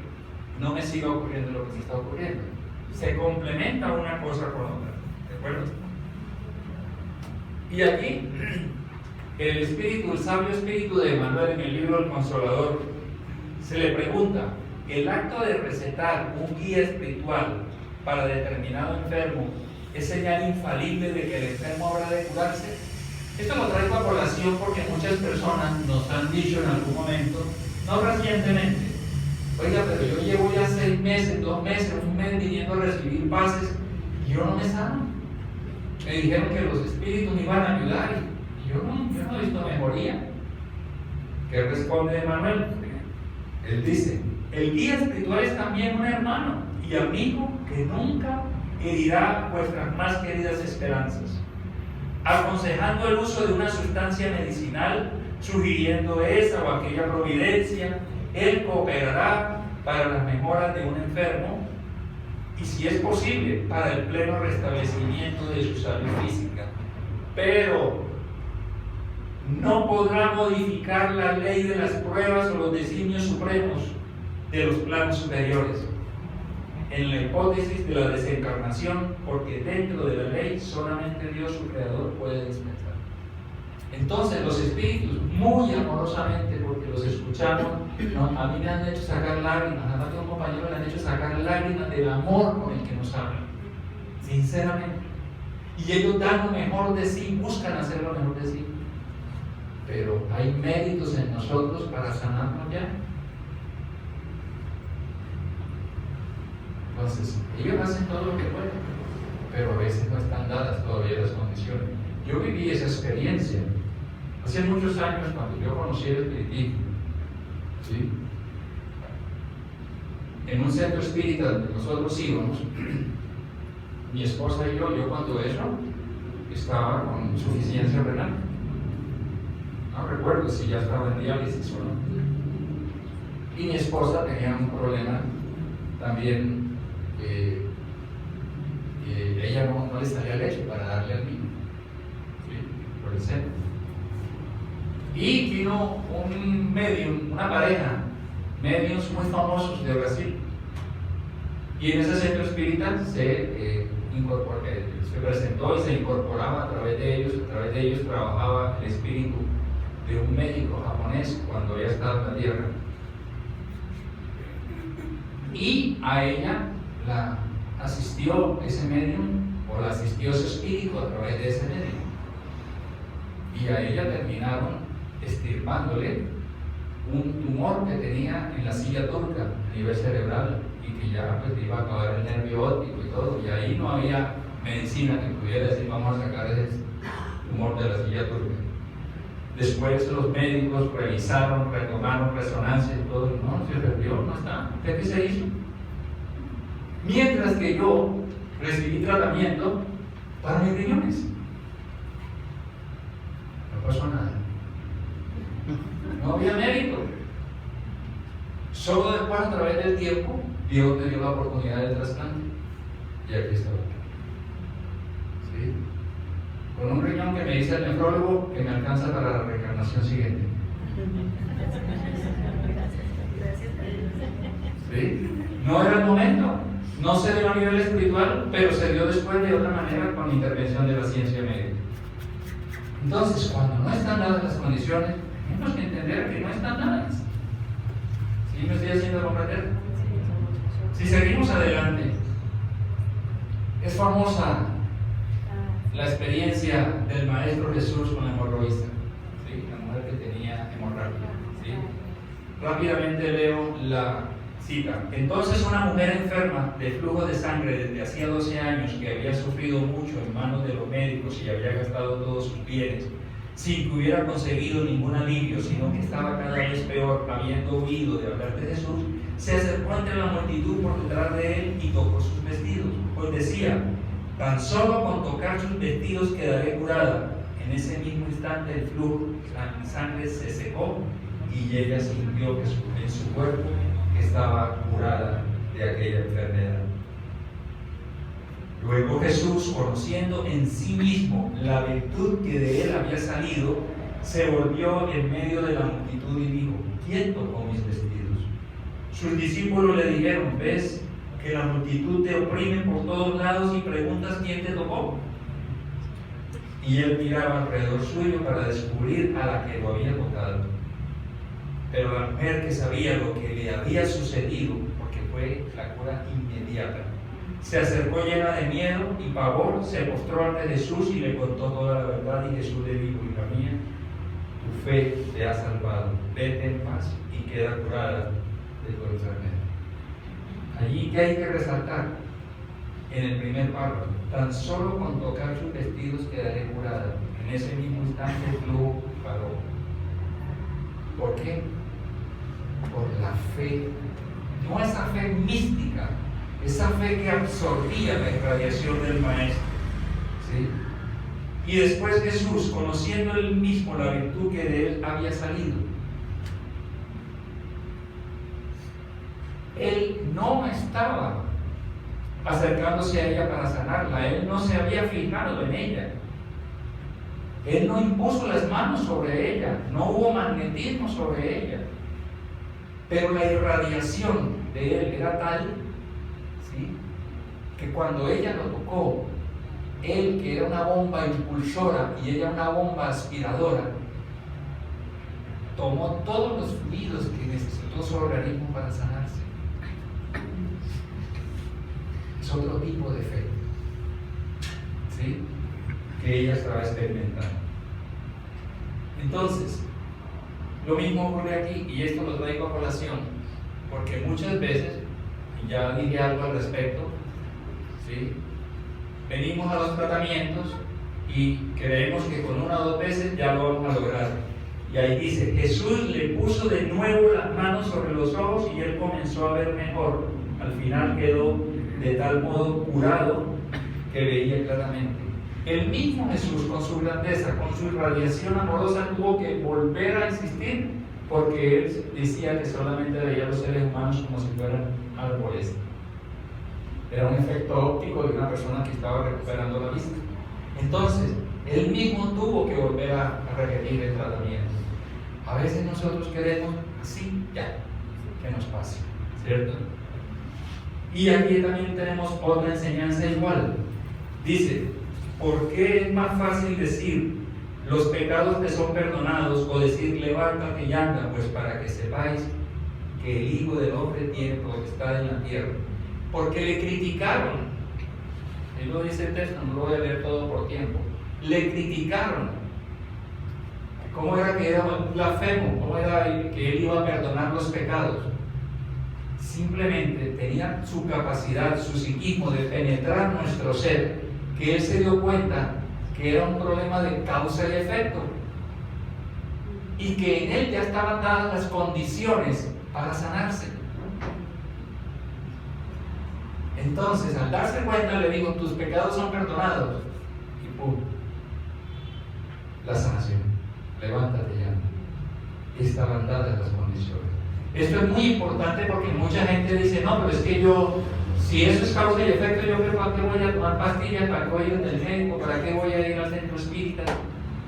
Speaker 1: no me siga ocurriendo lo que me está ocurriendo. Se complementa una cosa con otra, ¿de acuerdo? Y aquí, el sabio espíritu de Emmanuel en el libro El Consolador, se le pregunta, ¿el acto de recetar un guía espiritual para determinado enfermo es señal infalible de que el enfermo habrá de curarse? Esto lo traigo a colación porque muchas personas nos han dicho en algún momento, no recientemente, oiga, pero yo llevo ya 6 meses, 2 meses, 1 mes viniendo a recibir pases y yo no me sano. Me dijeron que los espíritus me iban a ayudar y yo no he visto mejoría. ¿Qué responde Emmanuel? Él dice, el guía espiritual es también un hermano y amigo que nunca herirá vuestras más queridas esperanzas, aconsejando el uso de una sustancia medicinal, sugiriendo esa o aquella providencia. Él cooperará para las mejoras de un enfermo y, si es posible, para el pleno restablecimiento de su salud física. Pero no podrá modificar la ley de las pruebas o los designios supremos de los planos superiores, en la hipótesis de la desencarnación, porque dentro de la ley solamente Dios, su Creador, puede dispensar. Entonces los espíritus, muy amorosamente, porque los escuchamos, a mí me han hecho sacar lágrimas, además de un compañero le han hecho sacar lágrimas del amor con el que nos hablan, sinceramente. Y ellos dan lo mejor de sí, buscan hacer lo mejor de sí. Pero hay méritos en nosotros para sanarnos ya. Entonces, ellos hacen todo lo que pueden, pero a veces no están dadas todavía las condiciones. Yo viví esa experiencia hace muchos años cuando yo conocí el espiritismo, ¿sí? En un centro espírita donde nosotros íbamos, mi esposa y yo cuando eso estaba con insuficiencia renal. No recuerdo si ya estaba en diálisis o no. Y mi esposa tenía un problema también. Ella no le salía leche para darle al niño, ¿sí? Por el seno. Y vino un medium, una pareja, mediums muy famosos de Brasil. Y en ese centro espírita se presentó y se incorporaba a través de ellos trabajaba el espíritu de un médico japonés cuando ella estaba en la tierra. Y a ella la asistió ese medium, o la asistió ese espíritu a través de ese medium. Y a ella terminaron extirpándole un tumor que tenía en la silla turca a nivel cerebral y que ya pues iba a acabar el nervio óptico y todo. Y ahí no había medicina que pudiera decir vamos a sacar ese tumor de la silla turca. Después los médicos revisaron, retomaron resonancia y todo. No, se perdió, no está. ¿Qué se hizo? Mientras que yo recibí tratamiento para mis riñones. No pasó nada. No había mérito. Solo después, a través del tiempo, Dios me dio la oportunidad del trasplante. Y aquí estaba. ¿Sí? Con un riñón que me dice el nefrólogo que me alcanza para la reencarnación siguiente. ¿Sí? No era el momento. No se dio a nivel espiritual, pero se dio después de otra manera con intervención de la ciencia médica. Entonces, cuando no están dadas las condiciones, tenemos que entender que no están dadas. ¿Sí me estoy haciendo comprender? Si seguimos adelante, es famosa la experiencia del Maestro Jesús con la hemorroísta, ¿sí? La mujer que tenía hemorragia. ¿Sí? Rápidamente leo la cita. Entonces una mujer enferma de flujo de sangre desde hacía 12 años, que había sufrido mucho en manos de los médicos y había gastado todos sus bienes, sin que hubiera conseguido ningún alivio, sino que estaba cada vez peor, habiendo oído de hablar de Jesús, se acercó entre la multitud por detrás de él y tocó sus vestidos, pues decía: tan solo con tocar sus vestidos quedaré curada. En ese mismo instante el flujo de sangre se secó y ella sintió que en su cuerpo estaba curada de aquella enfermedad. Luego Jesús, conociendo en sí mismo la virtud que de él había salido, se volvió en medio de la multitud y dijo: ¿quién tocó mis vestidos? Sus discípulos le dijeron: ¿ves que la multitud te oprime por todos lados y preguntas quién te tocó? Y él miraba alrededor suyo para descubrir a la que lo había tocado. Pero la mujer, que sabía lo que le había sucedido, porque fue la cura inmediata, se acercó llena de miedo y pavor, se postró ante Jesús y le contó toda la verdad. Y Jesús le dijo: hija mía, tu fe te ha salvado, vete en paz y queda curada de tu enfermedad. Allí, ¿qué hay que resaltar? En el primer párrafo: tan solo con tocar sus vestidos quedaré curada. En ese mismo instante el flujo paró. ¿Por qué? Por la fe, no esa fe mística, esa fe que absorbía la irradiación del Maestro. ¿Sí? Y después Jesús, conociendo él mismo la virtud que de él había salido, él no estaba acercándose a ella para sanarla, él no se había fijado en ella, él no impuso las manos sobre ella, no hubo magnetismo sobre ella, pero la irradiación de él era tal, ¿sí?, que cuando ella lo tocó, él, que era una bomba impulsora y ella una bomba aspiradora, tomó todos los fluidos que necesitó su organismo para sanarse. Es otro tipo de fe, ¿sí?, que ella estaba experimentando. Entonces, lo mismo ocurre aquí, y esto lo traigo a colación, porque muchas veces, y ya dije algo al respecto, ¿sí?, venimos a los tratamientos y creemos que con una o dos veces ya lo vamos a lograr. Y ahí dice: Jesús le puso de nuevo las manos sobre los ojos y él comenzó a ver mejor. Al final quedó de tal modo curado que veía claramente. El mismo Jesús, con su grandeza, con su irradiación amorosa, tuvo que volver a insistir, porque él decía que solamente veía a los seres humanos como si fueran árboles. Era un efecto óptico de una persona que estaba recuperando la vista. Entonces, él mismo tuvo que volver a repetir el tratamiento. A veces nosotros queremos así, ya, que nos pase, ¿cierto? Y aquí también tenemos otra enseñanza igual. Dice: ¿por qué es más fácil decir los pecados te son perdonados, o decir levántate y anda? Pues para que sepáis que el Hijo del Hombre tiene potestad en la tierra. Porque le criticaron. Él lo dice el texto, no lo voy a leer todo por tiempo. Le criticaron. ¿Cómo era que era un blasfemo? ¿Cómo era que él iba a perdonar los pecados? Simplemente tenía su capacidad, su psiquismo de penetrar nuestro ser, que él se dio cuenta que era un problema de causa y efecto. y que en él ya estaban dadas las condiciones para sanarse. Entonces, al darse cuenta, le digo, tus pecados son perdonados. Y ¡pum! La sanación. Levántate ya. Estaban dadas las condiciones. Esto es muy importante porque mucha gente dice, no, pero es que yo, si eso es causa y efecto, yo para qué voy a tomar pastillas, para qué voy a ir al médico, para qué voy a ir al centro espírita.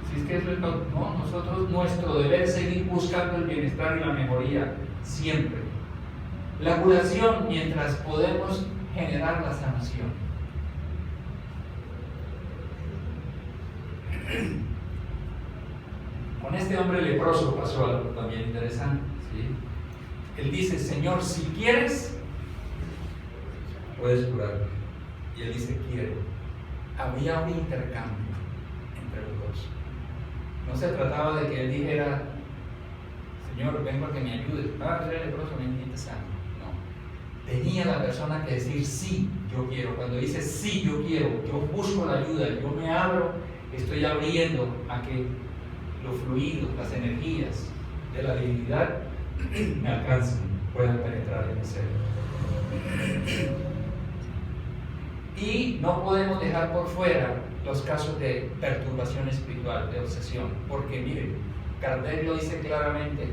Speaker 1: Si es que eso es no, nosotros, nuestro deber es seguir buscando el bienestar y la mejoría siempre. La curación mientras podemos generar la sanación. Con este hombre leproso pasó algo también interesante, ¿sí? Él dice, Señor, si quieres, puedes curarme. Y él dice, quiero. Había un intercambio entre los dos. No se trataba de que él dijera, Señor, vengo a que me ayudes. Ah, eres leproso, me sano. No. Tenía la persona que decir, sí, yo quiero. Cuando dice, sí, yo quiero, yo busco la ayuda, yo me abro, estoy abriendo a que los fluidos, las energías de la divinidad me alcancen, puedan penetrar en mi ser. Y no podemos dejar por fuera los casos de perturbación espiritual, de obsesión, porque mire, Kardec lo dice claramente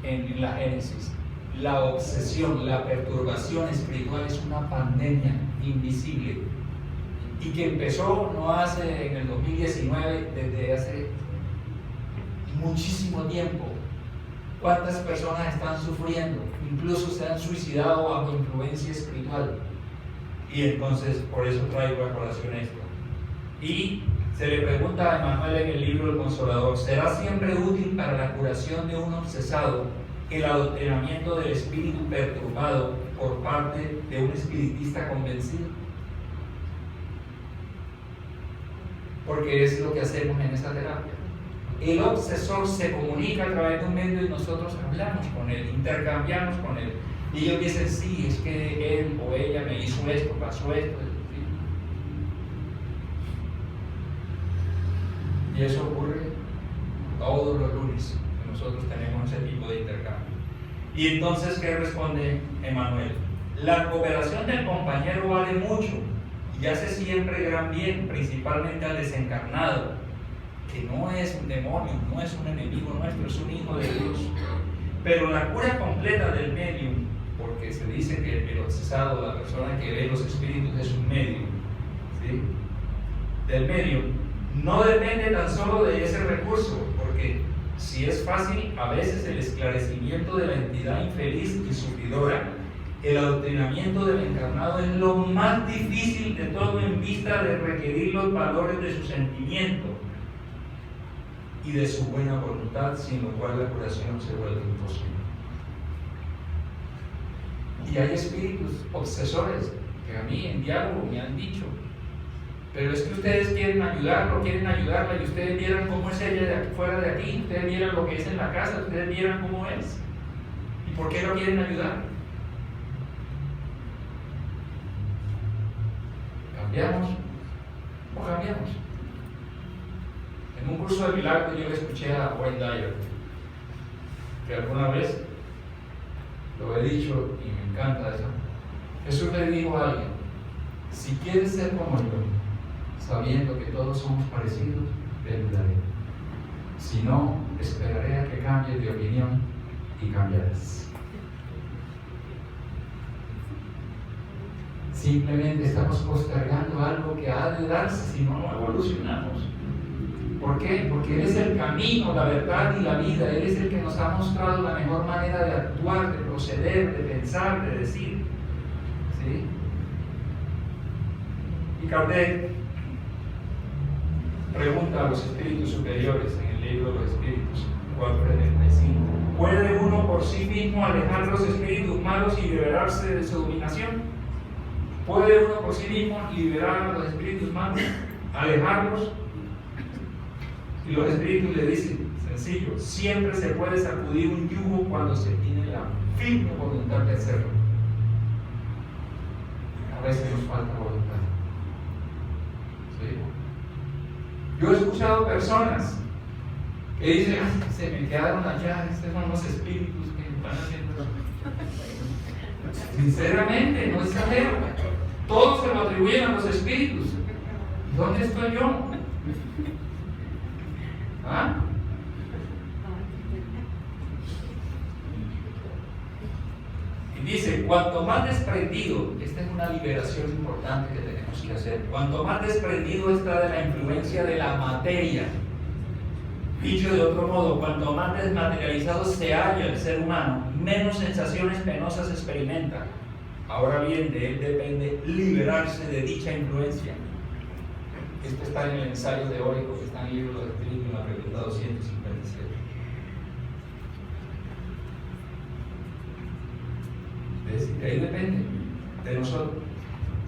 Speaker 1: en la Génesis, la obsesión, la perturbación espiritual es una pandemia invisible y que empezó no hace en el 2019, desde hace muchísimo tiempo. ¿Cuántas personas están sufriendo? Incluso se han suicidado bajo influencia espiritual. Y entonces, por eso traigo a colación esto. Y se le pregunta a Emmanuel en el libro El Consolador, ¿será siempre útil para la curación de un obsesado el adoctrinamiento del espíritu perturbado por parte de un espiritista convencido? Porque es lo que hacemos en esa terapia. El obsesor se comunica a través de un medio y nosotros hablamos con él, intercambiamos con él. Y ellos dicen, sí, es que él o ella me hizo esto, pasó esto. ¿Sí? Y eso ocurre todos los lunes, que nosotros tenemos ese tipo de intercambio. Y entonces, ¿qué responde Emmanuel? La cooperación del compañero vale mucho y hace siempre gran bien, principalmente al desencarnado, que no es un demonio, no es un enemigo nuestro, es un hijo de Dios. Pero la cura completa del medium, porque se dice que el obsesado, la persona que ve los espíritus, es un medium, ¿sí? Del medium, no depende tan solo de ese recurso, porque si es fácil, a veces el esclarecimiento de la entidad infeliz y sufridora, el adoctrinamiento del encarnado es lo más difícil de todo en vista de requerir los valores de su sentimiento y de su buena voluntad, sin lo cual la curación se vuelve imposible. Y hay espíritus obsesores que a mí en diálogo me han dicho, pero es que ustedes quieren ayudarlo, quieren ayudarla, y ustedes vieran cómo es ella de aquí, fuera de aquí, ustedes vieran lo que es en la casa, ustedes vieran cómo es. ¿Y por qué lo quieren ayudar? ¿Cambiamos o cambiamos? En un curso de milagros yo le escuché a Wayne Dyer, que alguna vez lo he dicho y me encanta eso. Jesús le dijo a alguien, si quieres ser como yo, sabiendo que todos somos parecidos, te ayudaré. Si no, esperaré a que cambies de opinión y cambiarás. Simplemente estamos postergando algo que ha de darse si no evolucionamos. ¿Por qué? Porque Él es el camino, la verdad y la vida. Él es el que nos ha mostrado la mejor manera de actuar, de proceder, de pensar, de decir. ¿Sí? Y Kardec pregunta a los espíritus superiores en el libro de los espíritus 4:75. ¿Puede uno por sí mismo alejar los espíritus malos y liberarse de su dominación? ¿Puede uno por sí mismo liberar a los espíritus malos, alejarlos? Y los espíritus le dicen, sencillo, siempre se puede sacudir un yugo cuando se tiene la firme voluntad de hacerlo. A veces nos falta voluntad. ¿Sí? Yo he escuchado personas Y dice, "Ay, se me quedaron allá, estos son los espíritus que van haciendo eso". Sinceramente, no exagero. Todos se lo atribuyen a los espíritus. ¿Dónde estoy yo? ¿Ah? Y dice, cuanto más desprendido, esta es una liberación importante que tenemos que hacer, cuanto más desprendido está de la influencia de la materia, dicho de otro modo, cuanto más desmaterializado se halla el ser humano, menos sensaciones penosas experimenta. Ahora bien, de él depende liberarse de dicha influencia. Esto está en el ensayo teórico que está en el libro de Espíritu, en la pregunta 257. Es decir, que ahí depende de nosotros.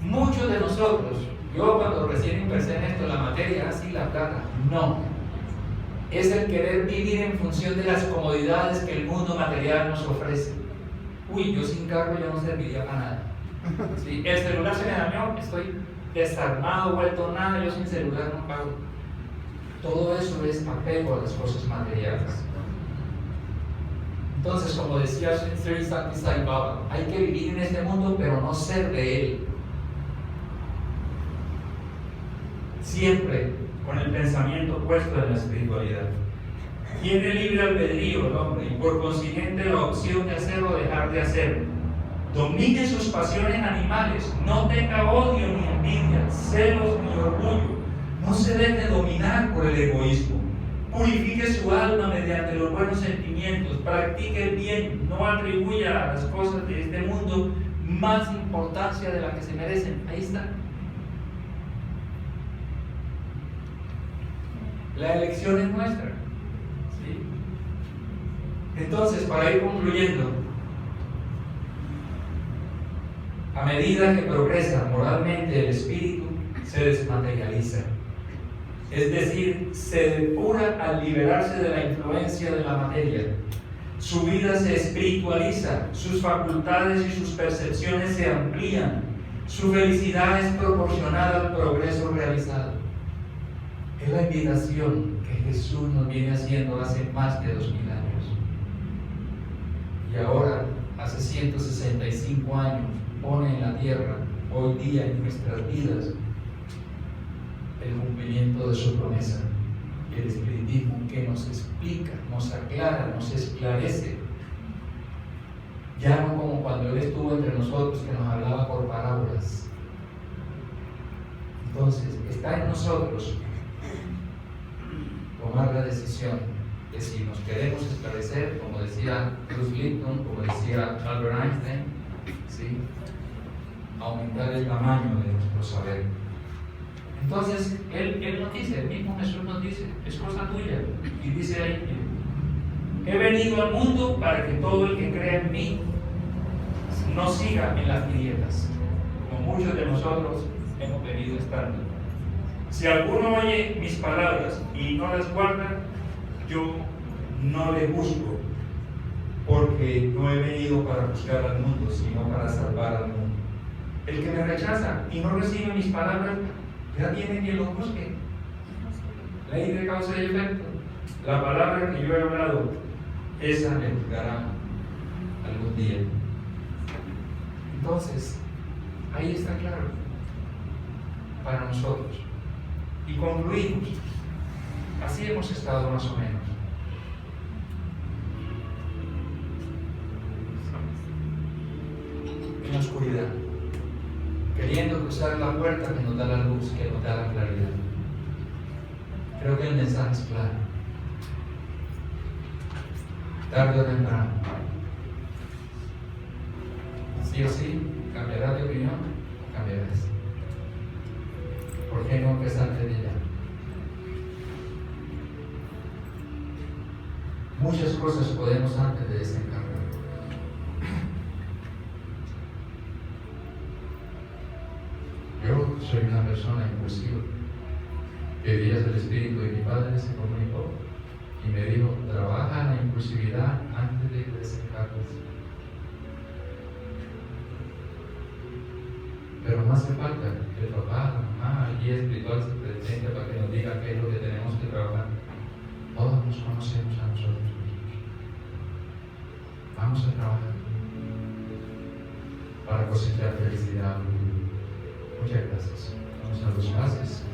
Speaker 1: Muchos de nosotros, yo cuando recién empecé en esto, la materia, así la plata, no. Es el querer vivir en función de las comodidades que el mundo material nos ofrece. Uy, yo sin carro yo no serviría para nada. ¿Sí? El celular se me dañó, estoy desarmado, vuelto nada, yo sin celular no pago. Todo eso es apego a las cosas materiales. Entonces, como decía Sri Sakti Sai Baba, hay que vivir en este mundo, pero no ser de él. Siempre con el pensamiento puesto en la espiritualidad. Tiene libre albedrío el hombre y por consiguiente la opción de hacer o dejar de hacer. Domine sus pasiones animales, no tenga odio ni envidia, celos ni orgullo, no se deje dominar por el egoísmo. Purifique su alma mediante los buenos sentimientos, practique el bien, no atribuya a las cosas de este mundo más importancia de la que se merecen. Ahí está. La elección es nuestra. ¿Sí? Entonces, para ir concluyendo, a medida que progresa moralmente el espíritu, se desmaterializa. Es decir, se depura al liberarse de la influencia de la materia. Su vida se espiritualiza, sus facultades y sus percepciones se amplían. Su felicidad es proporcional al progreso realizado. Es la invitación que Jesús nos viene haciendo hace más de 2000 años. Y ahora, hace 165 años, pone en la tierra, hoy día en nuestras vidas, el cumplimiento de su promesa. El espiritismo que nos explica, nos aclara, nos esclarece. Ya no como cuando Él estuvo entre nosotros, que nos hablaba por parábolas. Entonces, está en nosotros tomar la decisión de si nos queremos esclarecer, como decía Bruce Lipton, como decía Albert Einstein, ¿sí? Aumentar el tamaño de nuestro saber. Entonces, él nos dice, el mismo Jesús nos dice, es cosa tuya. Y dice ahí, he venido al mundo para que todo el que crea en mí no siga en las tinieblas, como muchos de nosotros hemos venido estando. Si alguno oye mis palabras y no las guarda, yo no le juzgo, porque no he venido para juzgar al mundo, sino para salvar al mundo. El que me rechaza y no recibe mis palabras, ya tiene quien lo juzgue. Ley de causa y efecto. La palabra que yo he hablado, esa me juzgará algún día. Entonces, ahí está claro para nosotros. Y concluimos. Así hemos estado más o menos. En la oscuridad, queriendo cruzar la puerta que nos da la luz, que nos da la claridad. Creo que el mensaje es claro. Tarde o temprano, sí o sí, cambiarás de opinión o cambiarás. ¿Por qué no empezar desde ya? Muchas cosas podemos antes de desencarnar. Yo soy una persona impulsiva. Que días el espíritu de mi padre se comunicó y me dijo, trabaja la impulsividad antes de que desencarnes. Pero no hace falta que el papá, la mamá, el guía espiritual se presente para que nos diga qué es lo que tenemos que trabajar. Todos nos conocemos a nosotros mismos. Vamos a trabajar para cosechar felicidad. Muchas gracias. Vamos a los bases.